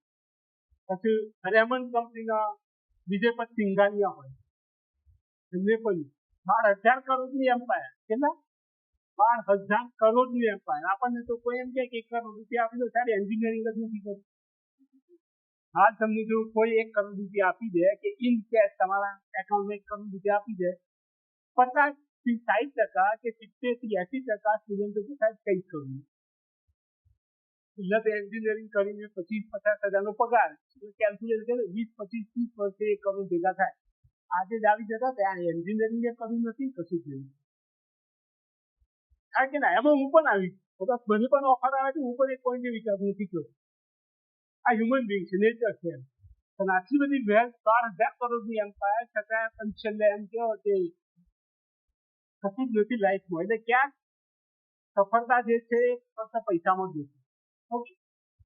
પછી રેમન્ડ કંપનીના વિજયપત સિંઘાનિયા હોય, એમને પણ 12,000 કરોડની એમ્પાયર. કેટલા? 12,000 કરોડની એમ્પાયર. આપણને તો કોઈ એમ કે 1 કરોડ રૂપિયા આપી દો, સારી એન્જિનિયરિંગ જ નથી કરતું. હા, તમને જો કોઈ 1 કરોડ રૂપિયા આપી દે કે ઇન કેશ તમારા એકાઉન્ટમાં 1 કરોડ રૂપિયા આપી દે, 50 થી 60% કે 70 થી 80% સ્ટુડન્ટો સાહેબ કઈ કરવું? એટલે એન્જિનિયરિંગ કરીને 25-50,000નો પગાર, કેલ્ક્યુલેટ કરે 20-25-30 વર્ષે 1 કરોડ ભેગા થાય. આજે જ આવી જતા ત્યાં એન્જિનિયરિંગ કરવું નથી, કશું થયું થાય કે ના? એમાં હું પણ આવી તો મને પણ ઓફર આવે તો હું પણ એક પોઈન્ટ વિચાર નથી કરું આ હ્યુમન બિંગ છે, નેચર છે, પણ આટલી બધી વેલ્થ 12,000 કરોડની એમ્પાયર છતાં પણ છેલ્લે એમ કહો કે કશું જ નથી લાઈફમાં. એટલે ક્યાંક સફળતા જે છે ફક્ત પૈસામાં જ છે. ઓકે,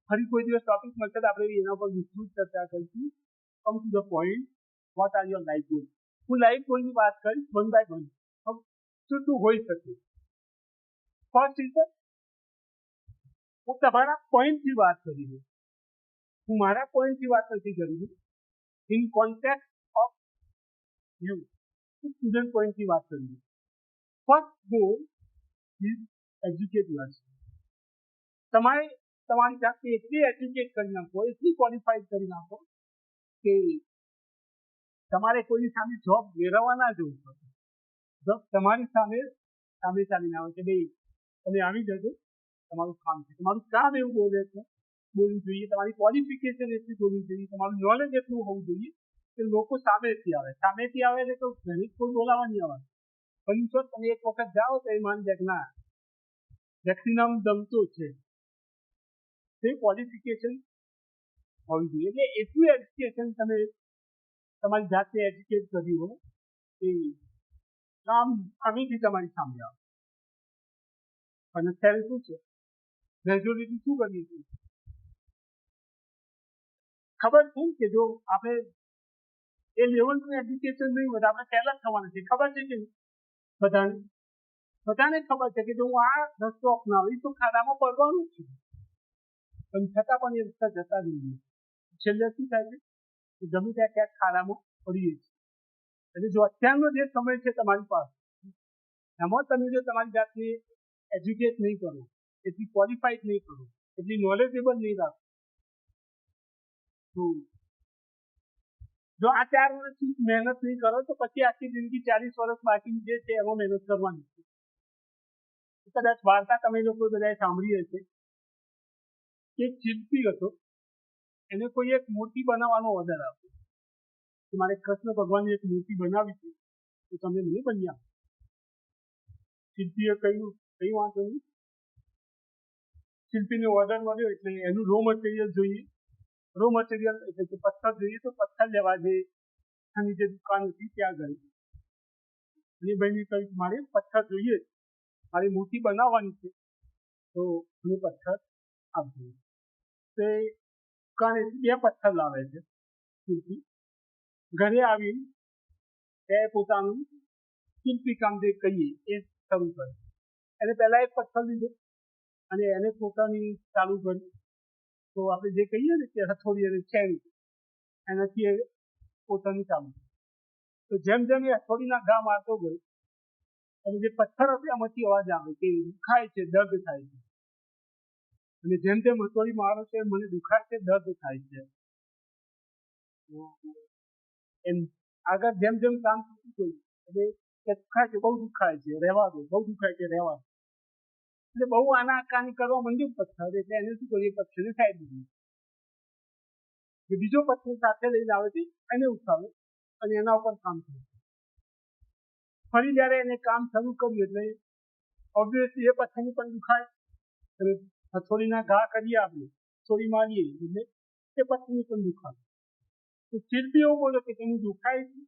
ફરી કોઈ દિવસ ટોપિક મળશે તો આપણે એના પર વિસ્તૃત ચર્ચા કરીશું. Come to the point, what are your life goal? હું લાઈફ ગોલની વાત કરીશ વન બાય વન. શું હોઈ શકે? ફર્સ્ટ ઇઝ હું તમારા પોઈન્ટથી વાત કરી છું. હું મારા પોઈન્ટથી વાત નથી કરી છું. In contact of you, student પોઈન્ટથી વાત કરી છું. First goal is educate yourself. તમારે તમારી જાતને એટલી એજ્યુકેટ કરી નાખો, એટલી ક્વોલિફાઈડ કરી નાખો કે તમારે કોઈની સામે જોબ મેળવવા ના જવું પડે. જોબ તમારી સામે ચાલીને આવે કે ભાઈ તમે આવી જજો, તમારું કામ છે. તમારું કામ એવું બોલવું જોઈએ, તમારી ક્વોલિફિકેશન એટલી બોલવી જોઈએ, તમારું નોલેજ એટલું હોવું જોઈએ કે લોકો સામેથી આવે એટલે તો ઘણી કોઈ બોલાવવા નહીં આવે. પણ જો તમે એક વખત જાઓ તો એ માની જાય કે ના વ્યક્તિનું નામ ગમતો છે, તે ક્વોલિફિકેશન હોવી જોઈએ. એટલે એટલું એજ્યુકેશન તમે તમારી જાતે એજ્યુકેટ કર્યું હોય કે કામ આમીથી તમારી સામે આવે. અને અત્યારે શું છે, ગ્રેજ્યુએટી શું કરીએ છીએ ખબર છે કે જો આપણે એ લેવલનું એજ્યુકેશન નહીં હોય તો આપણે પહેલા જ થવાના છે. ખબર છે કે બધાને ખબર છે કે જો હું આ રસ્તો અપનાવીશ તો ખાડામાં પડવાનું છે, પણ છતાં પણ એ રસ્તા જતા રહીએ. છેલ્લે શું થાય છે કે ગમે ત્યાં ક્યાંક ખાડામાં પડીએ છીએ. એટલે જો અત્યારનો જે સમય છે તમારી પાસે, એમાં તમે જો તમારી જાતને એજ્યુકેટ નહીં કરો, એટલી ક્વોલિફાઈડ નહીં કરો, એટલી નોલેજેબલ નહીં રાખો, તો જો આ 4 વર્ષથી મહેનત નહીં કરો તો પછી આખી જિંદગી 40 વર્ષ બાકી જે છે એમાં મહેનત કરવાની છે. કદાચ વાર્તા તમે લોકો બધાએ સાંભળી હશે. એક શિલ્પી હતો, એને કોઈ એક મૂર્તિ બનાવવાનો ઓર્ડર આપ્યો કે મારે કૃષ્ણ ભગવાનની એક મૂર્તિ બનાવી છે, તો તમે નહીં બની આપો. શિલ્પીએ કહ્યું કઈ વાંધો નહીં. શિલ્પીને ઓર્ડર મળ્યો એટલે એનું રો મટીરિયલ જોઈએ. રો મટીરિયલ એટલે કે પથ્થર જોઈએ, તો પથ્થર લેવા જે આની જે દુકાન હતી ત્યાં ગઈ અને ભાઈને કહ્યું મારે પથ્થર જોઈએ, મારી મૂર્તિ બનાવવાની છે, તો મને પથ્થર આપજો. તે દુકાનેથી 2 પથ્થર લાવે છે શિલ્પી. ઘરે આવી એ પોતાનું શિલ્પી કામ જે કહીએ એ શરૂ કરે. એને પહેલા એક પથ્થર લીધો અને એને પોતાની ચાલુ કરી. તો આપણે જે કહીએ ને કે હથોડી અને છેણી, એનાથી એ પોતાની ચાલુ. તો જેમ જેમ એ હથોડીના ઘા મારતો ગયો અને જે પથ્થર હતો એમાંથી અવાજ આવે કે દુખાય છે, દર્દ થાય છે. અને જેમ જેમ હથોડી મારો છે મને દુખાય છે, દર્દ થાય છે. એમ આગળ જેમ જેમ કામ થતું ગયું એટલે દુખાય છે, બહુ દુખાય છે, રહેવા દો, બહુ દુખાય છે, રહેવા દો. એટલે બહુ આનાકાની કરવા માંડ્યું પથ્થર. એટલે એને શું કર્યું, પથ્થરને ખાઈ દીધું. બીજો પથ્થર સાથે લઈને આવે છે, એને ઉઠાવે અને એના ઉપર કામ કર્યું. ફરી જયારે એને કામ શરૂ કર્યું એટલે ઓબ્વિયસલી એ પથ્થરની પણ દુખાય અને હથોડીના ઘા કરીએ આપણે, હથોડી મારીએ એટલે એ પથ્થરની પણ દુખાય. તો શિલ્પી એવું બોલે કે તેનું દુખાય છે,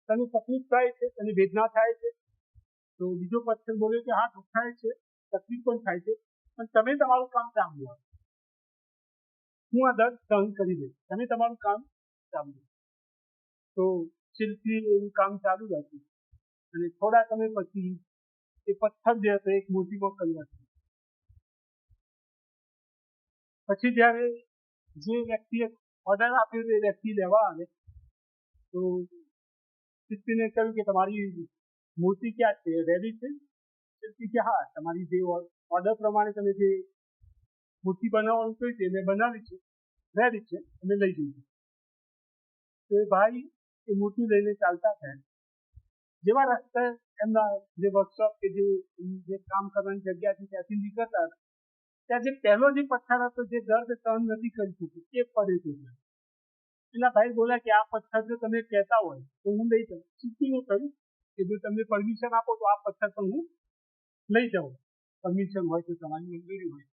તને તકલીફ થાય છે, તને વેદના થાય છે. તો બીજો પથ્થર બોલ્યો કે હા દુખાય છે, તકલીફ પણ થાય છે, પણ તમે તમારું કામ ચાલુ રાખો, હું આ દર્દ સહન કરી દઈશ, તમે તમારું કામ ચાલુ રાખો. તો શિલ્પી એનું કામ ચાલુ રાખ્યું અને થોડા સમય પછી એ પથ્થર જે હતો એક મૂર્તિમાં કન્વર્ટ થયો. પછી જ્યારે જે વ્યક્તિએ ઓર્ડર આપ્યો એ વ્યક્તિ લેવા આવે તો શિલ્પીને કહ્યું કે તમારી મૂર્તિ ક્યાં છે, રેડી છે? શિલ્પી કે હા, તમારી જે ઓર્ડર પ્રમાણે તમે જે મૂર્તિ બનાવવાનું કહ્યું છે મેં બનાવી છે, રેડી છે, તમે લઈ જજો. તો એ ભાઈ એ મૂર્તિ લઈને ચાલતા થયા. જેવા રસ્તે એમના જે વર્કશોપ કે જે કામ કરવાની જગ્યા હતી ત્યાંથી નીકળતા હતા, ત્યાં જે પહેલો જે પથ્થર હતો જે દર્દ સહન નથી કરી શકતું એ પડે છે. એના ભાઈ બોલ્યા કે આ પથ્થર જો તમે કહેતા હોય તો હું લઈ જાઉં. શિલ્પીને કહ્યું કે જો તમને પરમિશન આપો તો આ પથ્થર પણ હું લઈ જાઉં. પરમિશન હોય તો તમારી મંજૂરી હોય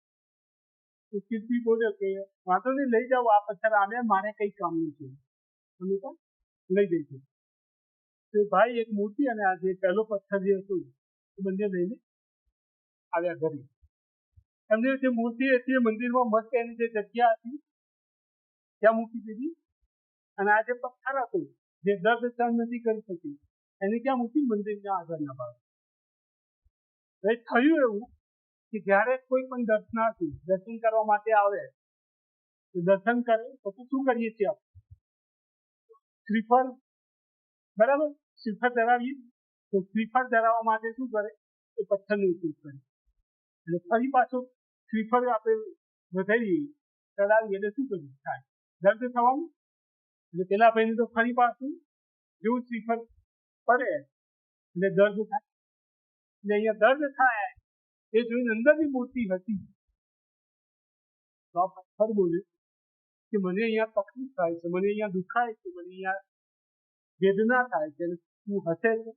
તો કીર્તિ બોલ્યો કે વાંધો નહીં, લઈ જાઓ આ પથ્થર, આને મારે કઈ કામનું છે, તમે તો લઈ જઈશું. તો ભાઈ એક મૂર્તિ અને આ જે પહેલો પથ્થર જે હતું એ બંને લઈને આવ્યા ઘરે. એમને જે મૂર્તિ હતી એ મંદિરમાં મસ્ત એની જે જગ્યા હતી ત્યાં મૂકી દીધી, અને આ જે પથ્થર હતું જે દર્દ સહન નથી કરી શકી એને ક્યાં મૂકી? મંદિરના આગળના ભાગ. થયું એવું કે જ્યારે કોઈ પણ દર્શનાર્થી દર્શન કરવા માટે આવે તો દર્શન કરે પછી શું કરીએ છીએ આપણે? શ્રીફળ, બરાબર, શ્રીફળ ધરાવીએ. તો શ્રીફળ ધરાવવા માટે શું કરે? એ પથ્થરનો ઉપયોગ કરે. એટલે ફરી પાછું શ્રીફળ આપણે વધારીએ, ચડાવીએ એટલે શું કર્યું થાય? દર્દ થવાનું. એટલે પેલા ભાઈને તો ફરી પાછું જેવું શ્રીફળ પડે એટલે દર્દ થાય. એટલે અહીંયા દર્દ થાય એ જોઈને અંદરની મૂર્તિ હતી તો આ પથ્થર બોલે કે મને અહીંયા તકલીફ થાય છે, મને અહીંયા દુખાય છે, મને અહીંયા વેદના થાય છે, તું હસે છે.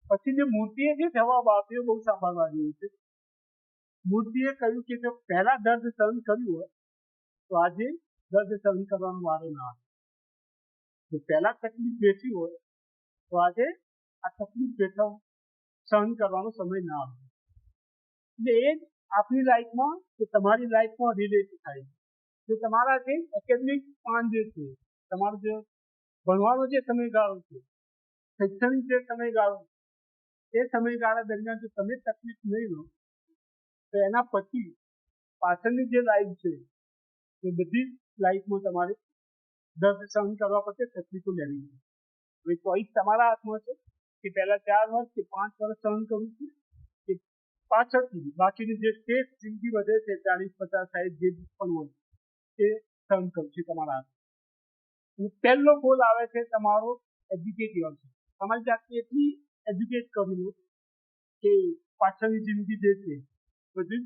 પછી જે મૂર્તિએ જે જવાબ આપ્યો બહુ સાંભળવા જેવું છે. મૂર્તિએ કહ્યું કે જો પહેલા દર્દ સહન કર્યું હોય તો આજે દર્દ સહન કરવાનો વારો ના આવે. જો પહેલા તકલીફ વેઠી હોય તો આજે આ તકલીફ વેઠવા સહન કરવાનો સમય ના આવે. એટલે એ જ આપણી લાઈફમાં કે તમારી લાઈફમાં રિલેટ થાય. જો તમારા જે એકેડમિક પાન જે છે, તમારો જે ભણવાનો જે સમયગાળો છે, શૈક્ષણિક જે સમયગાળો, એ સમયગાળા દરમિયાન જો તમે તકલીફ નહીં લો તો એના પછી પાછળની જે લાઈફ છે એ બધી લાઈફમાં તમારે દર્દ સહન કરવા પડશે, તકલીફો લેવી પડશે. હવે ચોઈસ તમારા હાથમાં છે કે પહેલા 4 વર્ષ કે 5 વર્ષ સહન કરવું છે કે પાછળથી બાકીની જે સ્ટેજ જિંદગી વધે છે 40, 50, 60 જે પણ હોય એ સહન કરવું છે તમારા હાથમાં. પહેલો ગોલ આવે છે તમારો એજ્યુકેટ યોરસેલ્ફ. તમારી જાતને એટલી એજ્યુકેટ કરી લો કે પાછળની જિંદગી જે છે બધી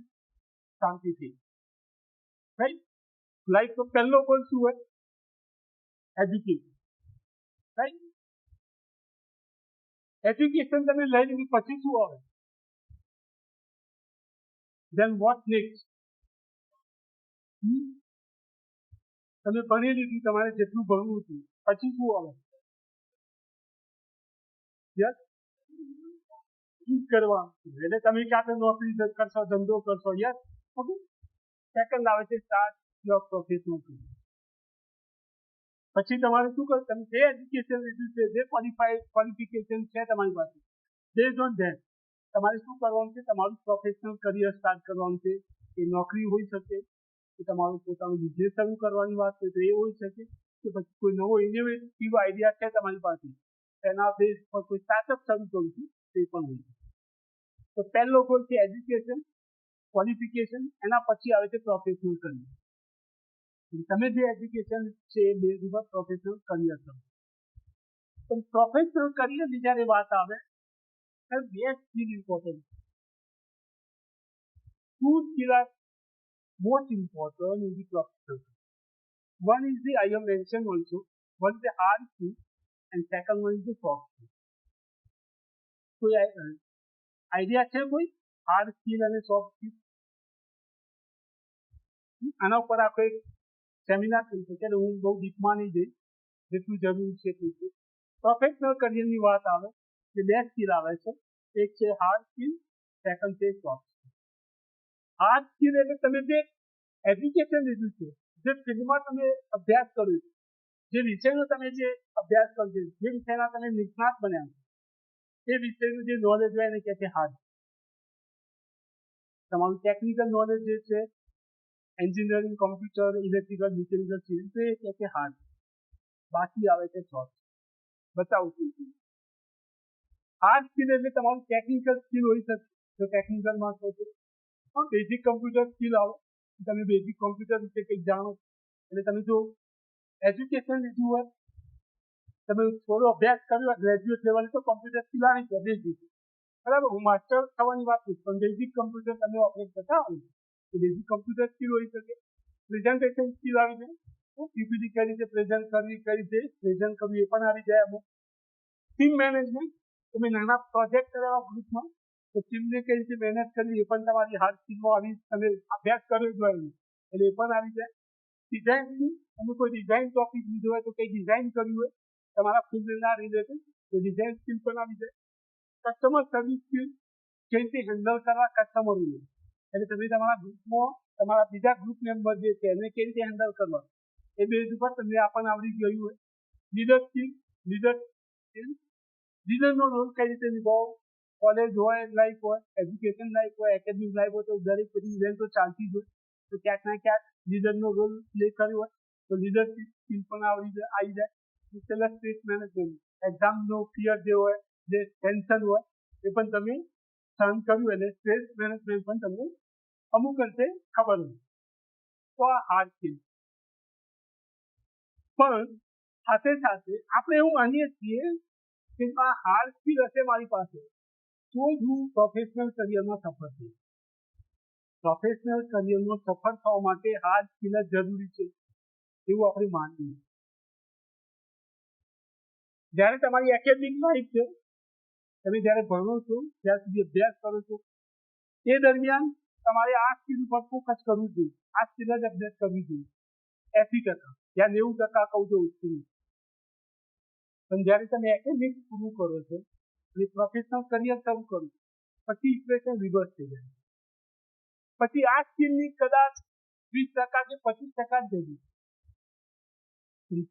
શાંતિથી. રાઈટ? લાઈફનો પહેલો ગોલ શું હોય? એજ્યુકેશન. રાઈટ? એજ્યુકેશન તમે લઈ લીધું પછી શું આવે? Then what next? તમે ભણી લીધું, તમારે જેટલું ભણવું હતું, પછી શું આવે? યસ, કરવાનું. એટલે તમે ક્યાં તો નોકરી કરશો, ધંધો કરશો. Yes, okay. સેકન્ડ આવે છે સ્ટાર્ટ યોર પ્રોફેશનલ કરિયર. પછી તમારે શું કરવું? તમે જે એજ્યુકેશન લીધું છે, જે ક્વોલિફિકેશન છે તમારી પાસે, બેઝડ ઓન ધેટ તમારે શું કરવાનું છે? તમારું પ્રોફેશનલ કરિયર સ્ટાર્ટ કરવાનું છે. એ નોકરી હોઈ શકે, કે તમારું પોતાનું બિઝનેસ શરૂ કરવાની વાત છે તો એ હોઈ શકે, કે પછી કોઈ નવો ઇનોવેટિવ આઈડિયા છે તમારી પાસે, એના બેઝ પર કોઈ સ્ટાર્ટઅપ શરૂ કરવું છે તે પણ હોય છે. તો પહેલો ગોલ છે એજ્યુકેશન, ક્વોલિફિકેશન, એના પછી આવે છે પ્રોફેશનલ કરિયર. તમે જે એજ્યુકેશન છે એ બેઝ ઉપર પ્રોફેશનલ કરિયર કરો. તો પ્રોફેશનલ કરિયરની જ્યારે વાત આવે ત્યારે બે skill important. Two skills are most important in the professional. One is the I have mentioned also. One is the hard skill and second one is the soft skill. કોઈ idea છે કોઈ hard skill અને soft skill? આના ઉપર આપણે એક seminar કરી શકીએ. હું બહુ ડીપમાં નહીં જઈશ, જેટલું જરૂરી છે એટલું છે. પ્રોફેશનલ કરિયરની વાત આવે જે બે સ્કિલ આવે છે, એક છે હાર્ડ સ્કિલ, સેકન્ડ છે સોફ્ટ સ્કિલ. હાર્ડ સ્કિલ એટલે તમે જે એજ્યુકેશન લીધું છે, જે ફિલ્ડમાં તમે અભ્યાસ કર્યો છે, જે વિષયનો તમે જે અભ્યાસ કર્યો છે, જે વિષયના તમે નિષ્ણાત બન્યા છે, એ વિષયનું જે નોલેજ હોય એને કહે છે હાર્ડ. તમારું ટેકનિકલ નોલેજ જે છે, engineering, computer, electrical, mechanical, civil, તો એ કહે છે હાર્ડ. બાકી આવે છે સોફ્ટ. બતાવું છું. હાર્ડ સ્કિલ એટલે તમારું ટેકનિકલ સ્કિલ હોઈ શકે, તો ટેકનિકલમાં છો તો બેઝિક કમ્પ્યુટર સ્કિલ આવે, તમે બેઝિક કમ્પ્યુટર વિશે કંઈક જાણો, એટલે તમે જો એજ્યુકેશન લીધું હોય, તમે થોડો અભ્યાસ કર્યો ગ્રેજ્યુએટ લેવલે, તો કમ્પ્યુટર સ્કિલ આવી જાય બેઝિક. બરાબર, હું માસ્ટર થવાની વાત નહીં, પણ બેઝિક કમ્પ્યુટર તમે ઓપરેટ કરતા હોય તો બેઝિક કમ્પ્યુટર સ્કિલ હોઈ શકે. પ્રેઝન્ટેશન સ્કિલ આવી જાય, પીપીટી કઈ રીતે પ્રેઝન્ટ કરવી, કઈ રીતે પ્રેઝન્ટ કરવું એ પણ આવી જાય. અમુક ટીમ મેનેજમેન્ટ, તમે નાના પ્રોજેક્ટ કરાવવા ગ્રુપમાં તો ટીમને કઈ રીતે મહેનત કરવી એ પણ તમારી હાર્ડ સ્કિલમાં આવી, તમે અભ્યાસ કર્યો જ હોય એટલે એ પણ આવી જાય. ડિઝાઇન, તમે કોઈ ડિઝાઇન ટોપિક લીધો હોય તો કઈ ડિઝાઇન કર્યું હોય તમારા ફિલ્ડના રિલેટેડ તો ડિઝાઇન સ્કિલ પણ આવી જાય. કસ્ટમર સર્વિસ સ્કિલ, કેવી રીતે હેન્ડલ કરવા કસ્ટમરોને, એટલે તમે તમારા ગ્રુપમાં તમારા બીજા ગ્રુપ મેમ્બર જે છે એને કેવી રીતે હેન્ડલ કરવા એ બેઝ ઉપર તમને આપણને આવડી ગયું હોય. લીડર સ્કિલ, લીડરનો રોલ કઈ રીતે નિભાવો, કોલેજ હોય લાઈફ હોય, એજ્યુકેશન લાઈફ હોય, એકેડમિક લાઈફ હોય તો દરેક બધી ઇવેન્ટો ચાલતી જ હોય તો ક્યાંક ના ક્યાંક લીડરનો રોલ પ્લે કર્યો હોય તો લીડરશીપ સ્કિલ પણ આવી જાય. છેલ્લા સ્ટ્રેસ મેનેજમેન્ટ, એક્ઝામનો ફિયર જે હોય, જે ટેન્શન હોય એ પણ તમે સહન કર્યું એટલે સ્ટ્રેસ મેનેજમેન્ટ પણ તમને અમુક અંશે ખબર હોય તો આ હાર્ડ સ્કિલ. પણ સાથે સાથે આપણે એવું માનીએ છીએ કે આ હાર્ડ સ્કિલ હશે મારી પાસે તો જ હું પ્રોફેશનલ કરિયરમાં સફળ થઈશ. પ્રોફેશનલ કરિયરમાં સફળ થવા માટે હાર્ડ સ્કિલ જ જરૂરી છે એવું આપણે માનીએ. જ્યારે તમારી એકેડમિક લાઈફ છે, તમે જ્યારે ભણો છો ત્યાર સુધી અભ્યાસ કરો છો એ દરમિયાન તમારે આ સ્કિલ ઉપર ફોકસ કરવું જોઈએ, આ સ્કિલ જ અભ્યાસ કરવી જોઈએ 80%, જ્યાં 90% કહું છું સ્કિલ. પણ જ્યારે તમે એકેડમિક પૂરું કરો છો અને પ્રોફેશનલ કરિયર શરૂ કરો પછી ઇક્વેશન રિવર્સ થઈ જાય. પછી આ સ્કિલની કદાચ 20% કે 25% જ જરૂર.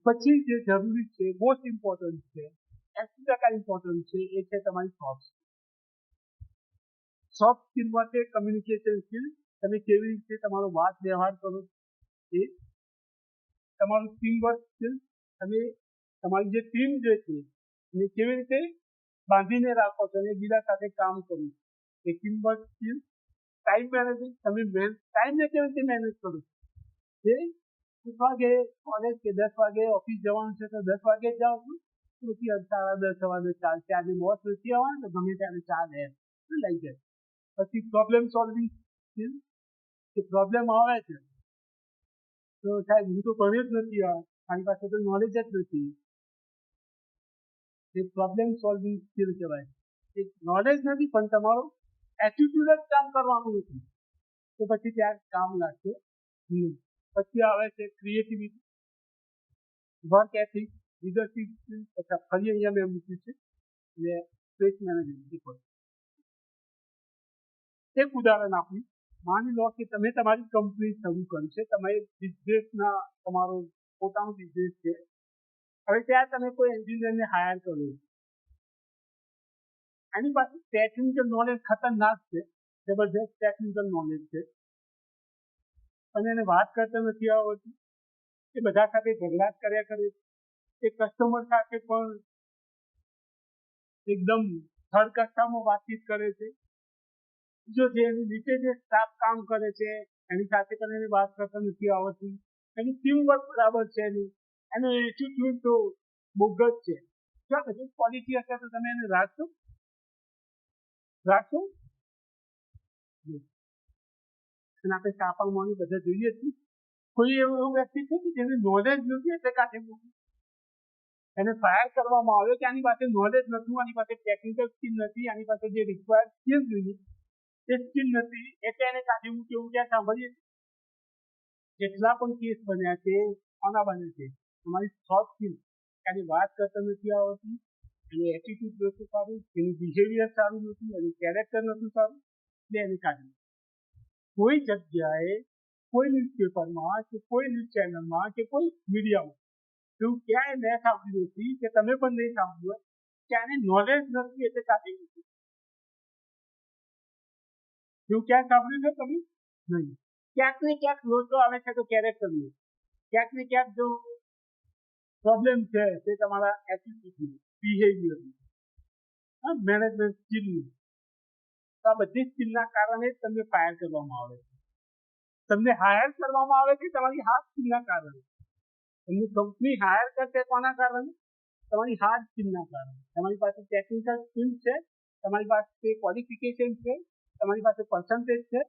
પછી જે જરૂરી છે, મોસ્ટ ઇમ્પોર્ટન્ટ છે, 80% ઇમ્પોર્ટન્ટ છે એ છે તમારી સોફ્ટ સ્કિલ. સોફ્ટ સ્કિલમાં છે કમ્યુનિકેશન સ્કિલ, તમે કેવી રીતે તમારો વાત વ્યવહાર કરો એ, તમારું ટીમવર્ક સ્કિલ, તમે તમારી જે ટીમ જે છે એને કેવી રીતે બાંધીને રાખો છો અને બીજા સાથે કામ કરવું એ ટીમવર્ક સ્કિલ. ટાઈમ મેનેજમેન્ટ, તમે ટાઈમને કેવી રીતે મેનેજ કરો એ 10 વાગે કોલેજ કે 10 વાગે ઓફિસ જવાનું છે તો 10 વાગે જ જાઓ છો પછી 10:30 વાગે ચાલશે, આજે બોસ નથી આવવાનું તો ગમે ત્યારે ચાલે લઈ જાય. પછી પ્રોબ્લેમ સોલ્વિંગ સ્કિલ, કે પ્રોબ્લેમ આવે છે તો સાહેબ હું તો ભણ્યો જ નથી, મારી પાસે તો નોલેજ જ નથી, એ પ્રોબ્લેમ સોલ્વિંગ સ્કિલ કહેવાય. એ નોલેજ નથી પણ તમારો એટીટ્યુડ જ કામ કરવાનું નથી તો પછી ત્યાં કામ લાગશે. પછી આવે છે creativity, work ethic, leadership skill, તથા ફરી અહીંયા મેં મૂક્યું છે એટલે સ્ટ્રેસ મેનેજમેન્ટ. એક ઉદાહરણ આપું, માની લો કે તમે તમારી કંપની શરૂ કરી છે, તમારી બિઝનેસના તમારો પોતાનો બિઝનેસ છે. હવે ત્યાં તમે કોઈ એન્જિનિયરને હાયર કરો, એની પાસે ટેકનિકલ નોલેજ ખતરનાક છે, જબરજસ્ત ટેકનિકલ નોલેજ છે, અને એને વાત કરતા નથી આવડતું, એ બધા સાથે ઝઘડા કર્યા કરે છે, એ કસ્ટમર સાથે પણ એકદમ થર્ડ કક્ષામાં વાતચીત કરે છે. જો જે એની નીચે જે સ્ટાફ કામ કરે છે એની સાથે પણ એને વાત કરતા નથી આવડતી, એની ટીમ વર્ક બરાબર છે નહીં, એનો એટીટ્યુડ તો બોગસ છે. જો બધી ક્વોલિટી હશે તો તમે એને રાખશો? અને આપણે છાપામાં બધા જોઈએ છીએ, કોઈ એવું વ્યક્તિ છે કે જેને નોલેજ નથી એટલે કાઢી મૂકી, એને ફાયર કરવામાં આવે કે આની પાસે નોલેજ નથી, આની પાસે ટેકનિકલ સ્કિલ નથી, આની પાસે જે રિક્વાયર્ડ સ્કિલ જોઈએ એ સ્કિલ નથી એટલે એને કાઢી મૂકી, એવું ક્યાં સાંભળીએ? જેટલા પણ કેસ બન્યા છે આના બને છે તમારી સોફ્ટ સ્કિલ, એની વાત કરતા નથી આવડતી, એનું એટીટ્યુડ નથી સારું, એનું બિહેવિયર સારું નથી, એનું કેરેક્ટર નથી સારું એટલે એને કાઢી. કોઈ જગ્યાએ કોઈ ન્યૂઝપેપરમાં કે કોઈ ન્યૂઝ ચેનલમાં કે કોઈ મીડિયામાં એવું ક્યાંય મેં સાંભળ્યું નથી કે તમે પણ નહીં સાંભળ્યું કે આને નોલેજ નથી એટલે કાઢી મૂકી. એવું ક્યાં સાંભળ્યું છે તમે? નહીં. ક્યાંક ને ક્યાંક લોચો આવે છે તો કેરેક્ટરનો, ક્યાંક ને ક્યાંક જો પ્રોબ્લેમ છે તે તમારા એટીટ્યુડનો, બિહેવિયરનો, મેનેજમેન્ટ સ્કિલનો. તો આ બધી સ્કિલના કારણે જ તમને ફાયર કરવામાં આવે છે, તમને હાયર કરવામાં આવે છે તમારી હાર્ડ સ્કિલના કારણે. તમને કંપની હાયર કરશે કોના કારણે? તમારી હાર્ડ સ્કિલના કારણે. તમારી પાસે ટેકનિકલ સ્કિલ છે, તમારી પાસે ક્વોલિફિકેશન છે, તમારી પાસે પર્સન્ટેજ છે,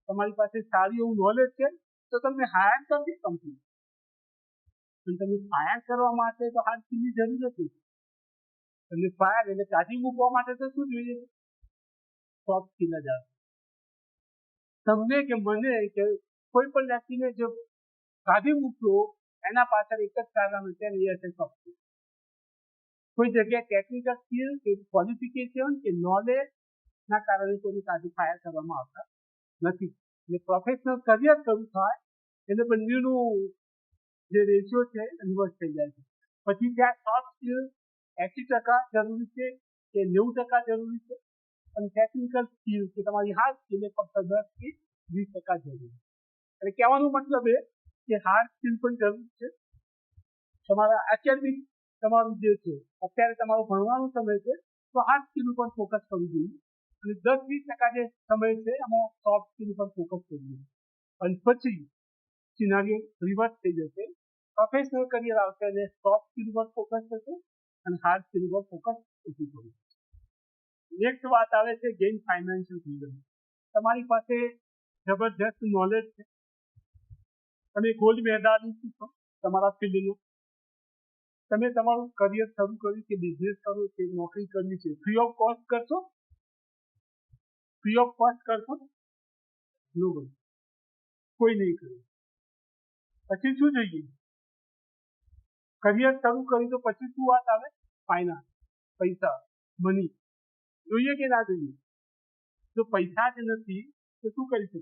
તમારી પાસે સારું એવું નોલેજ છે તો તમને હાયર કરશે કંપની. પણ તમે ફાયર કરવા માટે તો હાર્ડ સ્કિલની જરૂર નથી. તમને ફાયર એટલે કાઢી મૂકવા માટે તો શું જોઈએ? સોફ્ટ સ્કિલ જ આવે. તમને કે મને કે કોઈ પણ વ્યક્તિને જો કાઢી મૂકવો એના પાછળ એક જ કારણ છે, એ હશે સોફ્ટ સ્કિલ. કોઈ જગ્યાએ ટેકનિકલ સ્કિલ કે ક્વોલિફિકેશન કે નોલેજ ના કારણે કોઈને કાઢી ફાયર કરવામાં આવતા નથી. એટલે પ્રોફેશનલ કરિયર શરૂ થાય એટલે બંનેનું જે રેશિયો છે રિવર્સ થઈ જાય છે. પછી ત્યાં સોફ્ટ સ્કિલ 80% જરૂરી છે કે 90% જરૂરી છે, અને ટેકનિકલ સ્કિલ કે તમારી હાર્ડ સ્કિલ એ ફક્ત 10 થી 20% જરૂરી છે. એટલે કહેવાનો મતલબ એ કે હાર્ડ સ્કિલ પણ જરૂરી છે. તમારા એકેડેમિક તમારું જે છે અત્યારે તમારો ભણવાનો સમય છે તો હાર્ડ સ્કિલ ઉપર ફોકસ કરવું જોઈએ, અને 10-20% જે સમય છે એમાં સોફ્ટ સ્કિલ ઉપર ફોકસ કરવું જોઈએ. અને પછી સિનારીઓ રિવર્સ થઈ જશે. પ્રોફેશનલ કરિયર આવશે એટલે સોફ્ટ સ્કિલ ઉપર ફોકસ થશે અને હાર્ડ સ્કિલ ઉપર ફોકસ ઓછું કરવું. નેક્સ્ટ વાત આવે છે ગેઇન ફાઇનાન્શિયલ ફ્રીડમ. તમારી પાસે જબરજસ્ત નોલેજ છે, તમે ગોલ્ડ મેડાલિસ્ટ છો તમારા ફિલ્ડનું, તમે તમારું કરિયર શરૂ કર્યું કે બિઝનેસ કરો કે નોકરી કરવી છે, ફ્રી ઓફ કોસ્ટ કરશો? ફ્રી ઓફ કોસ્ટ કરશો? નો, કોઈ નહીં કરે. પછી શું જોઈએ? કરિયર શરૂ કર્યું તો પછી શું વાત આવે? ફાઇનાન્સ, પૈસા, મની જોઈએ કે ના જોઈએ? જો પૈસા જ નથી તો શું કરી શકો?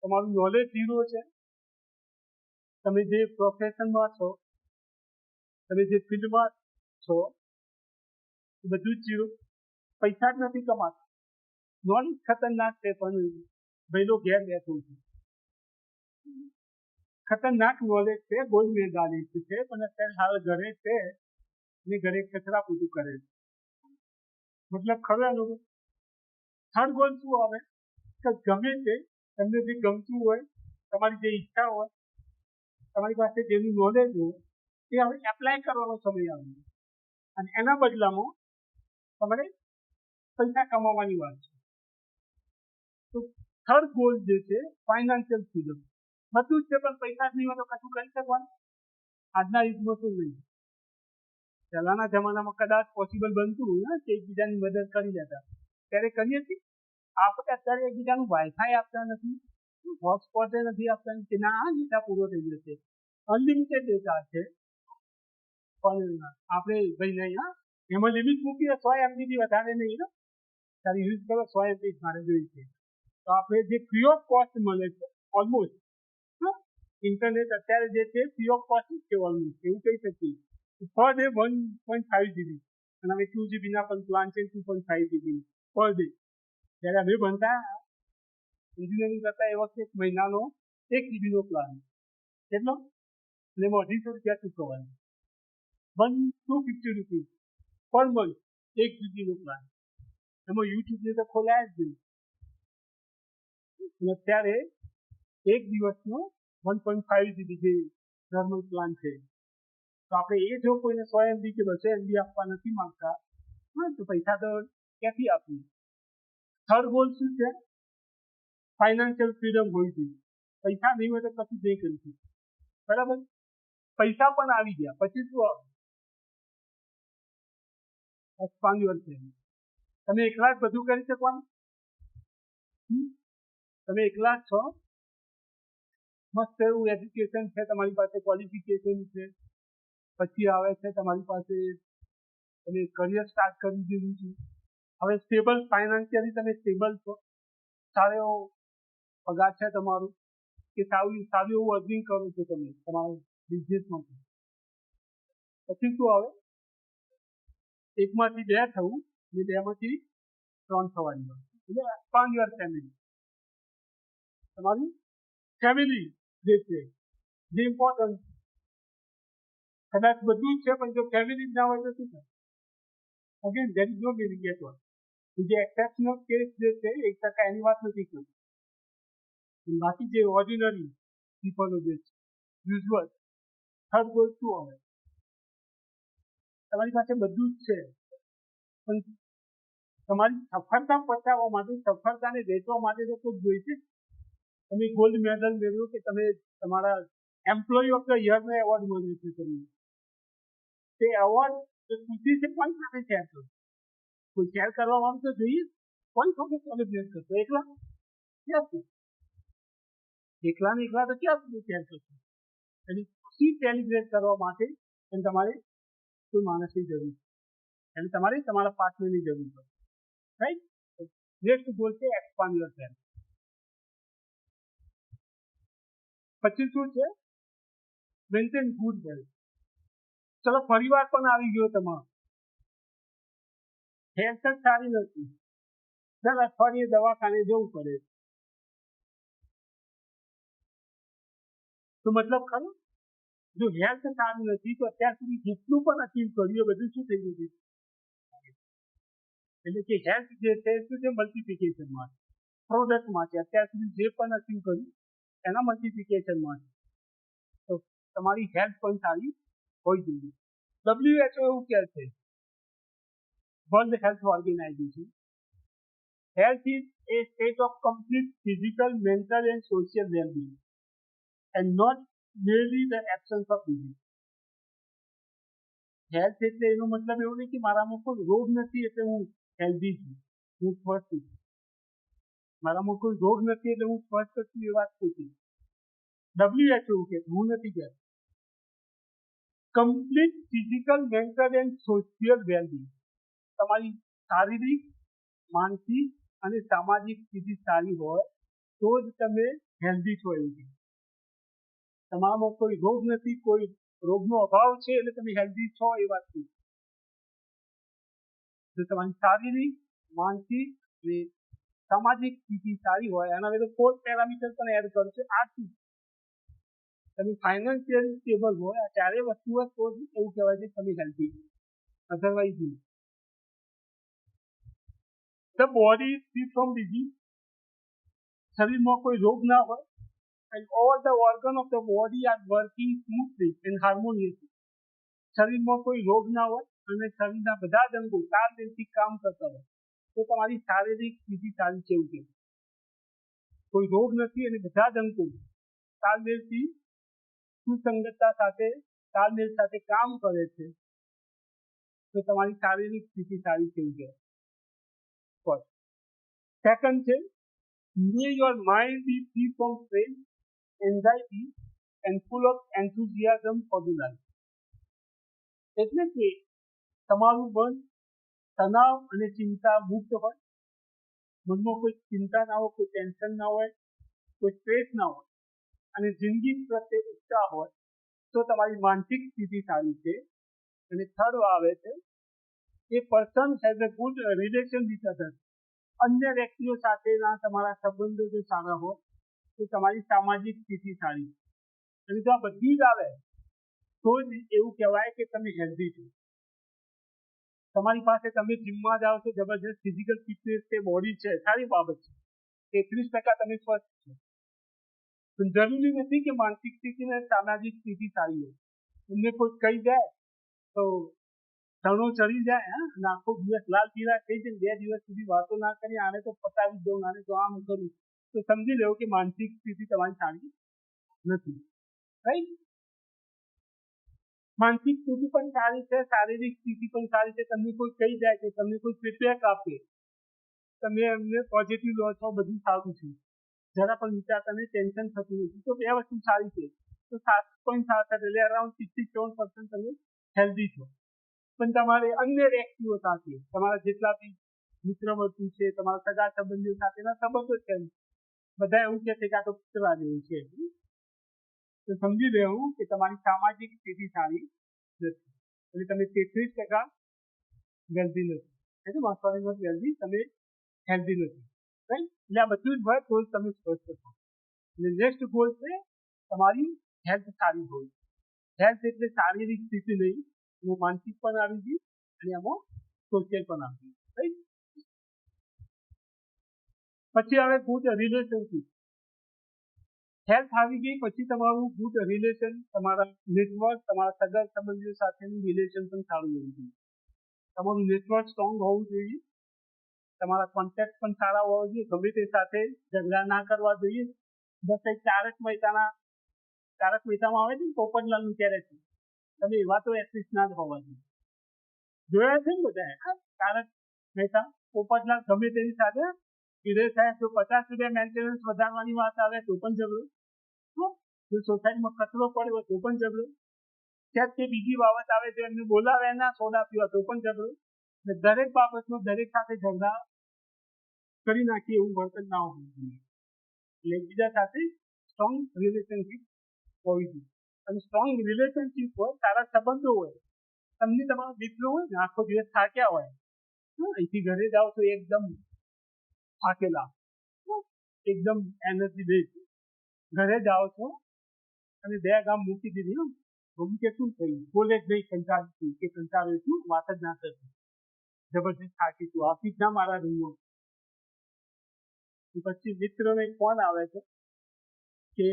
તમારું નોલેજ ઝીરો છે, તમે જે પ્રોફેશનમાં છો, તમે જે ફિલ્ડમાં છો બધું જ ઝીરો. પૈસા જ નથી કમાતા. નોલેજ ખતરનાક છે પણ ભાઈલો ઘેર બેઠો છે. ખતરનાક નોલેજ છે, ગોલ્ડ મેડાલિસ્ટ છે, પણ અત્યારે હાલ ઘરે છે ને ઘરે કચરા પૂરું કરે છે. મતલબ ખરો એનો? થર્ડ ગોલ શું આવે કે ગમે તે તમને જે ગમતું હોય, તમારી જે ઈચ્છા હોય, તમારી પાસે જેનું નોલેજ હોય એ હવે એપ્લાય કરવાનો સમય આવે, અને એના બદલામાં તમારે પૈસા કમાવાની વાત છે. તો થર્ડ ગોલ જે છે ફાઇનાન્શિયલ ફ્રીડમ. બધું જ છે પણ પૈસા જ નહીં હોય તો કશું કરી શકવાનું? આજના યુગમાં તો નહીં. પહેલાના જમાનામાં કદાચ પોસિબલ બનતું હોય કે એકબીજાની મદદ કરી લેતા, ત્યારે કરીએ છીએ. આપણે અત્યારે એકબીજાનું વાઈફાઈ આપતા નથી, હોટસ્પોટ નથી આપતા કે ના આ ડેટા પૂરો થઈ જશે. અનલિમિટેડ ડેટા છે પણ આપણે ભાઈ નહીં, હા એમાં લિમિટ મૂકીએ 100 MB થી વધારે નહીં. ત્યારે યુઝ કરો 100 MB મારે જોઈએ છે. તો આપણે જે ફ્રી ઓફ કોસ્ટ મળે છે ઓલમોસ્ટ, ઇન્ટરનેટ અત્યારે જે છે ફ્રી ઓફ કોસ્ટ જ છે ઓલમોસ્ટ, એવું કહી શકીએ. પર ડે 1.5 GB, અને હવે 2 GB ના પણ પ્લાન છે 2.5 GB પર ડે. જ્યારે અમે ભણતા એન્જિનિયરિંગ કરતા એ વખતે એક મહિનાનો 1 GB નો પ્લાન. કેટલો? એટલે એમાં 250 રૂપિયા ચૂકવવાના. 250 રૂપીસ પર મંથ 1 GB નો પ્લાન. એમાં યુટ્યુબ ને તો ખોલાય જ નહીં. અને અત્યારે એક દિવસનો 1.5 GB જે નોર્મલ પ્લાન છે. તો આપણે એ જો કોઈને 100 MB કે 200 MB આપવા નથી માંગતા તો પૈસા તો ક્યાંથી આપીએ? થર્ડ ગોલ શું છે? ફાઇનાન્શિયલ ફ્રીડમ હોય છે. પૈસા નહીં હોય તો કશું નહીં કરીશું, બરાબર? પૈસા પણ આવી ગયા પછી શું આવે? Expand your family. તમે એકલા જ બધું કરી શકવાનું? તમે એકલા જ છો, મસ્ત એવું એજ્યુકેશન છે, તમારી પાસે ક્વોલિફિકેશન છે, પછી આવે છે તમારી પાસે તમે કરિયર સ્ટાર્ટ કરી દીધું છે, હવે સ્ટેબલ ફાઇનાન્શિયલી તમે સ્ટેબલ છો, સારો એવો પગાર છે તમારું, કે સારું એવું અર્નિંગ કરો છો તમે તમારા બિઝનેસમાંથી. પછી શું આવે? એકમાંથી 2 થવું ને 2માંથી 3 થવાની વાત. એટલે એક્સપાન્ડ યોર ફેમિલી. તમારી ફેમિલી જે છે જે ઇમ્પોર્ટન્ટ, કદાચ બધું જ છે પણ જો ફેમિલી જ ના હોય તો શું થાય? Again there is no meaning at all. જે એક્સેપ્શનલ કેસ જે છે 1% એની વાત નથી કરતી. બાકી જે ઓર્ડિનરી પીપલો જે છે યુઝ્યુઅલ, થર્ડ ગોલ શું આવે? તમારી પાસે બધું જ છે પણ તમારી સફળતા પચાવવા માટે, સફળતાને વેચવા માટે તો કોઈ જોઈશે. તમે ગોલ્ડ મેડલ મેળવ્યો કે તમે તમારા એમ્પ્લોય ઓફ ધ યર નો એવોર્ડ મળ્યો છે તમને, તે એવોર્ડ ખુશી છે પણ સાથે શેર કરો. કોઈ શેર કરવા વાળું તો જોઈએ. કોની સાથે સેલિબ્રેટ કરશો? એકલા? ક્યાં સુધી? એકલા ને એકલા તો ક્યાં સુધી શેર કરશો? એની ખુશી સેલિબ્રેટ કરવા માટે તમારે કોઈ માણસની જરૂર છે, એટલે તમારે તમારા પાર્ટનરની જરૂર છે, રાઈટ? નેક્સ્ટ ગોલ છે એક્સપાન્ડ યોર સેલ્ફ. પછી શું છે? Maintain good health. ચલો પરિવાર પણ આવી ગયો તમારો, હેલ્થ જ સારી નથી, દર અઠવાડિયે દવાખાને જવું પડે, તો મતલબ ખરું? જો હેલ્થ સારી નથી તો અત્યાર સુધી જેટલું પણ અચીવ કર્યું એ બધું શું થઈ ગયું? એટલે કે હેલ્થ જે છે શું છે? મલ્ટિપ્લિકેશનમાં છે, પ્રોડક્ટમાં છે. અત્યાર સુધી જે પણ અચીવ કર્યું એના મલ્ટિપ્લિકેશનમાં છે. તો તમારી હેલ્થ પણ સારી હોવી જોઈએ. WHO એવું કહે છે, world health organisation, health is a state of complete physical, mental and social well-being and not merely the absence of disease. Health એટલે એનો મતલબ એવું નહીં કે મારામાં કોઈ રોગ નથી એટલે હું હેલ્ધી છું, હું સ્વસ્થ છું. મારામાં કોઈ રોગ નથી એટલે હું સ્વસ્થ છું એ વાત નથી. WHO કે હું નથી કહેતો. Complete physical, mental and social wellbeing, તમારી શારીરિક, માનસિક અને સામાજિક સ્થિતિ સારી હોય તો જ તમે હેલ્ધી છો એવું છે. તમારામાં કોઈ રોગ નથી, કોઈ રોગનો અભાવ છે એટલે તમે હેલ્ધી છો એ વાત નથી. જો તમારી શારીરિક, માનસિક અને સામાજિક સ્થિતિ સારી હોય, એના વિરુદ્ધ 4 પેરામીટર પણ એડ કરશે. આર્થિક, તમે ફાઇનાન્શિયલી સ્ટેબલ હોય, આ ચારે વસ્તુઓ તો જ એવું કહેવાય છે તમે હેલ્ધી, અધરવાઇઝ નહીં. The body is free from disease. શરીરમાં કોઈ રોગ ના હોય, and all the organs of the body are working smoothly and harmoniously. શરીરમાં કોઈ રોગ ના હોય અને શરીરના બધા જ અંગો તાલમેલથી કામ કરતા હોય તો તમારી શારીરિક સ્થિતિ સારી છે એવું કે કોઈ રોગ નથી અને બધા જ અંગો તાલમેલથી સુસંગતતા સાથે તાલમેલ સાથે કામ કરે છે તો તમારી શારીરિક સ્થિતિ સારી છે એવું કહેવાય. સેકન્ડ છે, may your mind be free from stress, anxiety and full of enthusiasm for the life. એટલે કે તમારું મન તણાવ અને ચિંતા મુક્ત હોય, મનમાં કોઈ ચિંતા ના હોય, કોઈ ટેન્શન ના હોય, કોઈ સ્ટ્રેસ ના હોય અને જિંદગી પ્રત્યે ઉત્સાહ હોય તો તમારી માનસિક સ્થિતિ સારી છે. અને થર્ડ આવે છે, a person has a good relation with others. અન્ય વ્યક્તિઓ સાથેના તમારા સંબંધો જો સારા હોય તો તમારી સામાજિક સ્થિતિ સારી છે. અને જો આ બધી જ આવે તો જ એવું કહેવાય કે તમે હેલ્ધી છો. તમારી પાસે તમે જીમમાં જાઓ છો, જબરજસ્ત ફિઝિકલ ફિટનેસ છે, બોડી છે, સારી બાબત છે, 33% તમે સ્વસ્થ છો. પણ જરૂરી નથી કે માનસિક સ્થિતિ અને સામાજિક સ્થિતિ સારી હોય. તમને કોઈ કહી જાય તો ચણો ચડી જાય, અને આખો દિવસ લાલ પીળા થઈ જાય, 2 દિવસ સુધી વાતો ના કરી, આને તો પતાવી દઉં, આને તો આમ કરું, તો સમજી લેવું કે માનસિક સ્થિતિ તમારી સારી નથી, રાઈટ? માનસિક સ્થિતિ પણ સારી છે, શારીરિક સ્થિતિ પણ સારી છે. તમને કોઈ કહી જાય કે તમને કોઈ ફીડબેક આપે, તમે એમને પોઝિટિવ લો છો, બધું સારું છે, જરા પણ વિચારતા નહીં, ટેન્શન થતું નથી, તો 2 વસ્તુ સારી છે. તો 7.7 એટલે અરાઉન્ડ 67% તમે હેલ્ધી છો. પણ તમારે અન્ય વ્યક્તિઓ સાથે, તમારા જેટલા બી મિત્ર વર્તુળ છે, તમારા સગા સંબંધીઓ સાથેના સંબંધો છે, બધા એવું કહે છે કે આ તો પુતળા જેવું છે, તો સમજી લેવું કે તમારી સામાજિક સ્થિતિ સારી નથી, એટલે તમે 33% હેલ્ધી નથી, એટલે વાસ્તવિક હેલ્ધી તમે હેલ્ધી નથી, રાઈટ? એટલે આ બધું જ હોય તો જ તમે સ્વસ્થ છો. એટલે નેક્સ્ટ ગોલ છે તમારી હેલ્થ સારી હોય. હેલ્થ એટલે શારીરિક સ્થિતિ નહીં, એમાં માનસિક પણ આવી ગઈ અને એમાં સોશિયલ પણ આવી ગઈ, રાઈટ? પછી આવે ગુડ રિલેશનશીપ. હેલ્થ આવી ગઈ પછી તમારું ગુડ રિલેશન, તમારા નેટવર્ક, તમારા સગા સંબંધીઓ સાથેનું રિલેશન પણ સારું હોવું જોઈએ. તમારું નેટવર્ક સ્ટ્રોંગ હોવું જોઈએ, તમારા કોન્ટેક્ટ પણ સારા હોવા જોઈએ, ગમે તે સાથે ઝઘડા ના કરવા જોઈએ. બસ એક તારક મહેતામાં આવે છે ને, પોપટલાલનું કેરેક્ટર, તમે એવા તો એટલીસ્ટ ના જ હોવા જોઈએ. જોયા છે ને બધા તારક મહેતા? પોપટલાલ ગમે તેની સાથે વિરોધ થાય તો 50 રૂપિયા મેન્ટેનન્સ વધારવાની વાત આવે તો પણ ઝઘડો, જો સોસાયટીમાં કચરો પડ્યો તો પણ ઝઘડો, ક્યાંક તે બીજી બાબત આવે તો એમને બોલાવે ના સોડા પીવા તો પણ ઝઘડો. દરેક બાબતમાં દરેક સાથે ઝઘડા કરી નાખીએ એવું વર્તન ના હોવું જોઈએ. એટલે એકબીજા સાથે સ્ટ્રોંગ રિલેશનશીપ હોવી જોઈએ. અને સ્ટ્રોંગ રિલેશનશીપ હોય, સારા સંબંધો હોય. તમને તમારો દીકરો હોય ને આખો દિવસ થાક્યા હોય, અહીંથી ઘરે જાઓ તો એકદમ થાકેલા, એકદમ એનર્જી બેઝ, ઘરે જાઓ છો અને 2 ગામ મૂકી દીધી, મમ્મી કે શું થયું, બોલે જ નહીં, કંટાળી કે કંટાળ્યું છું, વાત જ ના કરતી, જબરજસ્ત થાકી છું, આપી જ ના મારા રૂમમાં. પછી મિત્રનો એક ફોન આવે છે કે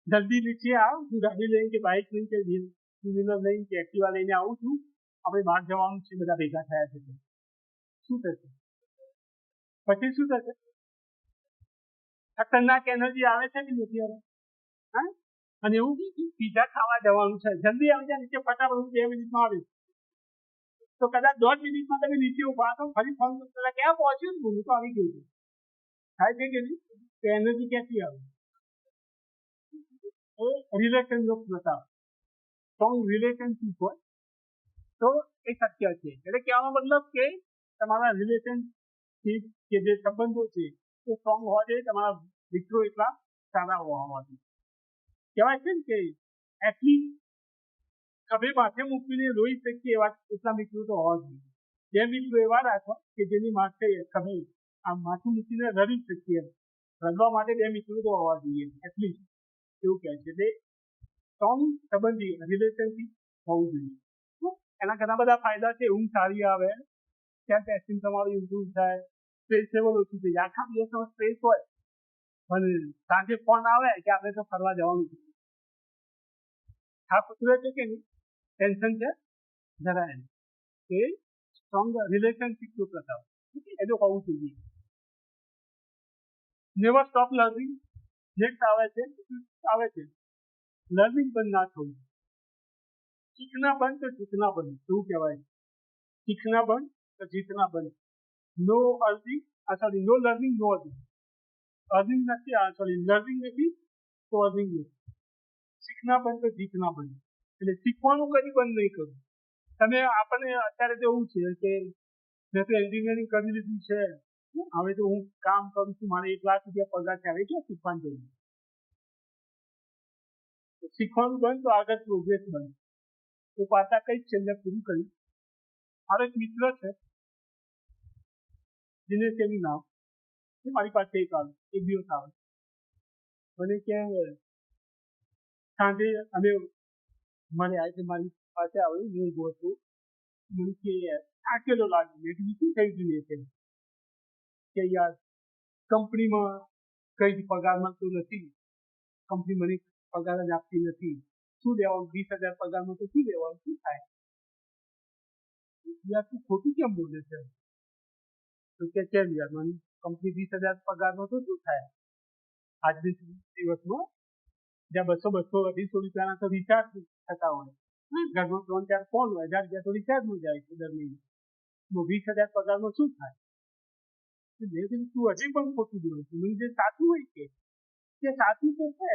જલ્દી નીચે આવ, હું ગાડી લઈને કે બાઇક લઈને કે ટુ વ્હીલર લઈને કે એક્ટિવા લઈને આવું છું, આપણે બહાર જવાનું છે, બધા ભેગા થયા છે. શું થશે પછી? શું થશે? ખતરનાક એનર્જી આવે છે કે નથી આવે? હા, અને એવું પીઝા ખાવા જવાનું છે, જલ્દી આવી જાય નીચે, ફટાફટ હું 2 મિનિટમાં આવીશ. તો કદાચ 1.5 મિનિટમાં તમે નીચે ઉભા તો ફરી ફોન કરતા ક્યાં પહોંચ્યું ને, હું તો આવી ગયું છું. થાય છે કે નહીં? તો એનર્જી ક્યાંથી આવે? રિલેશનનો પ્રતાપ, સ્ટ્રોંગ રિલેશનશીપ હોય તો એ શક્ય છે. એટલે કહેવાનો મતલબ કે તમારા રિલેશનશીપ કે જે સંબંધો છે એ સ્ટ્રોંગ હોવા જોઈએ, તમારા મિત્રો એટલા સારા હોવા જોઈએ. કહેવાય છે ને કે એટલી ખભે માથે મૂકીને રોઈ શકીએ એવા એટલા મિત્રો તો હોવા જોઈએ. 2 મિત્રો એવા રાખો કે જેની માથે ખભે આમ માથું મૂકીને રડી શકીએ, રડવા માટે 2 મિત્રો તો હોવા જોઈએ એટલીસ્ટ, એવું કહે છે. એટલે સ્ટ્રોંગ સંબંધી રિલેશનશીપ હોવું જોઈએ. એના ઘણા બધા ફાયદા છે. ઊંઘ સારી આવે, સેલ્ફ એસ્ટીમ તમારું ઇમ્પ્રુવ થાય, સ્ટ્રેસ લેવલ ઓછું થઈ જાય. આખા દિવસનો સ્ટ્રેસ હોય અને સાંજે ફોન આવે કે આપણે તો ફરવા જવાનું છે, થાક ઉતરે છે કે નહીં, ટેન્શન છે જરાય નહીં, એ સ્ટ્રોંગ રિલેશનશીપ નો પ્રતાપ એટલું હોવું જોઈએ. Never stop learning. નેક્સ્ટ આવે છે લર્નિંગ બંધ ના થવું. શીખના બંધ તો જીતના બંધ, શું કહેવાય? શીખના બંધ તો જીતના બંધ. નો અર્નિંગ, સોરી, નો લર્નિંગ નો અર્નિંગ. અર્નિંગ નથી, સોરી, લર્નિંગ નથી તો અર્નિંગ નથી. શીખના બંધ તો જીતના બંધ. એટલે શીખવાનું કદી બંધ નહીં કરવું. તમે આપણને અત્યારે તો એવું છે કે મેં તો એન્જિનિયરિંગ કરી લીધું છે, હવે તો હું કામ કરું છું, મારે 1 લાખ રૂપિયા પગાર છે, હવે ક્યાં શીખવાનું જરૂર? શીખવાનું બંધ તો આગળ પ્રોગ્રેસ બંધ. તો પાછા કઈ છેલ્લે પૂરું કર્યું. મારો એક મિત્ર છે, દિનેશ એનું નામ, એ મારી પાસે એક દિવસ આવે મને કે સાંજે અમે મળ્યા એટલે મારી પાસે આવ્યું, હું ઉભો હતો, મને કે થાકેલો લાગ્યો. મેં કીધું શું થઈ ગયું? કે યાર કંપનીમાં કઈ પગાર મળતો નથી, કંપની મને પગાર જ આપતી નથી, શું લેવાનું? 20,000 પગારમાં તો શું લેવાનું? શું થાય? યાર તું ખોટું કેમ બોલે છે? તો કે કેમ યાર, મને કંપની 20,000 પગારમાં તો શું થાય? આજની દિવસમાં જ્યાં 200, 250 રૂપિયાના તો રિચાર્જ થતા હોય, ઘરમાં 3-4 ફોન હોય, 1000 રૂપિયા તો રિચાર્જમાં જાય છે દર મહિને. 20,000 પગારમાં શું થાય? મેં કીધું તું હજી પણ ખોટું બોલું છું. મને જે સાચું હોય કે સાચું તો છે,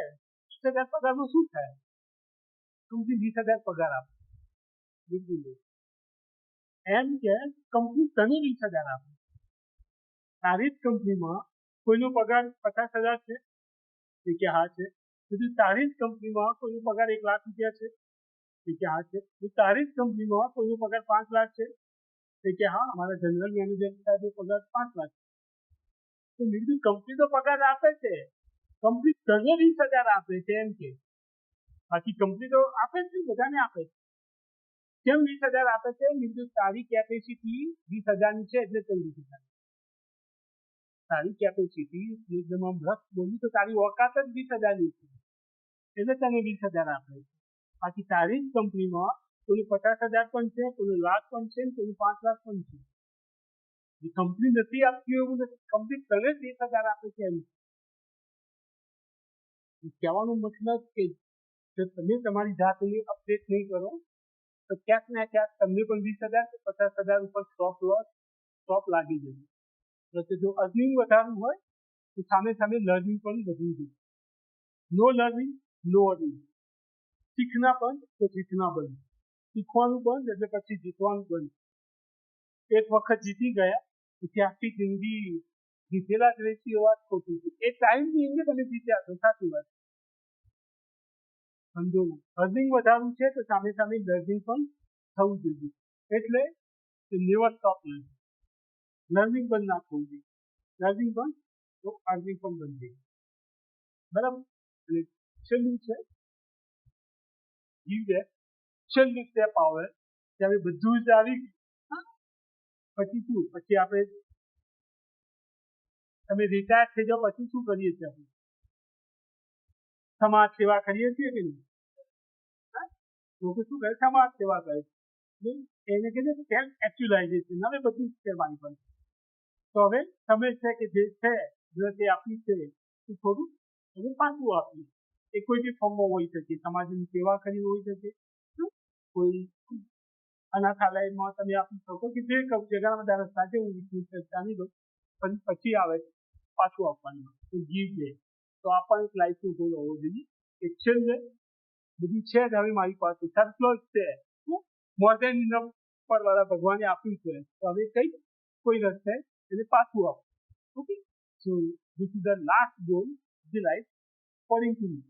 20,000 પગારમાં શું થાય? તું 20,000 પગાર આપે, બિલકુલ એમ કે કંપની તને 20,000 આપે. તારી જ કંપનીમાં કોઈનો પગાર 50,000 છે? કે હા છે. તારી જ કંપનીમાં કોઈનો પગાર 1 લાખ રૂપિયા છે? કે હા છે. તારી જ કંપનીમાં કોઈનો પગાર 5 લાખ છે? કે હા, અમારા જનરલ મેનેજર સાહેબનો પગાર 5 લાખ. તો બીજું કંપની તો પગાર આપે છે, કંપની તને 20,000 આપે છે એમ કે. બાકી કંપની તો આપે જ નહીં, બધાને આપે છે. કેમ 20,000 આપે છે? બીજું તારી કેપેસિટી 20,000 ની છે એટલે તને 20,000. તારી કેપેસિટી એકદમ આમ રફ બોલી તો તારી ઓકાત જ 20,000 ની છે એટલે તને 20,000 આપે છે. બાકી તારી જ કંપનીમાં કોઈનું 50,000 પણ છે, કોઈનું લાખ પણ છે, કોઈનું 5 લાખ પણ છે. કંપની નથી આપતી એવું નથી, કંપની તને 20,000 આપે છે એમ. કહેવાનો મતલબ કે જો તમે તમારી જાતને અપડેટ નહીં કરો તો ક્યાંક ને ક્યાંક તમને પણ 20,000 કે 50,000 ઉપર સ્ટોપ લાગી જશે. તો જો અર્નિંગ વધારવું હોય તો સામે સામે લર્નિંગ પણ વધવું જોઈએ. નો લર્નિંગ નો અર્નિંગ. શીખના બંધ તો જીતના બંધ. શીખવાનું બંધ એટલે પછી જીતવાનું બંધ. એક વખત જીતી ગયા પછી આખી જિંદગી જીતેલા જ રહેશે એ વાત ખોટી છે. એ ટાઈમ ની અંદર તમે જીત્યા છો, સાચી વાત. સમજો લર્નિંગ વધારવું છે તો સામે સામે લર્નિંગ પણ થવું જોઈએ. એટલે નેવર સ્ટોપ લર્નિંગ. લર્નિંગ બંધ ના થવું જોઈએ. લર્નિંગ બંધ તો અર્નિંગ પણ બંધ થઈ. બરાબર. એટલે છેલ્લું છે ગીવ બેક. છેલ્લું સ્ટેપ આવે ત્યારે બધું જ આવી પછી શું? પછી આપણે તમે રિટાયર થઈ જાઓ પછી શું કરીએ છીએ? આપણે સમાજ સેવા કરીએ છીએ કે નહીં? લોકો શું કરે? સમાજ સેવા કરે. એને કહે છે સેલ્ફ એક્ચ્યુલાઇઝેશન. હવે બધું જ છે મારી પાસે. તો હવે તમે છે કે જે છે તે આપ્યું છે એ થોડું હવે પાછું આપ્યું. એ કોઈ બી ફોર્મમાં હોઈ શકે. સમાજની સેવા કરી હોઈ શકે, કોઈ અનાથાલયમાં તમે આપી શકો કે જે કહું છે ઘણા બધા રસ્તા છે. હું જાણી દઉં પણ પછી આવે પાછું આપવાનું. તો ગીવ બેક. તો આ પણ એક લાઈફનો ગોલ હોવો જોઈએ કે છેલ્લે બધું છે જ હવે મારી પાસે સરપ્લસ છે, મોર દેન ઇનફ પર વાળા ભગવાને આપ્યું છે. તો હવે કઈ કોઈ રસ્તે એને પાછું આપો. Okay, so this is the last goal of the life according to me.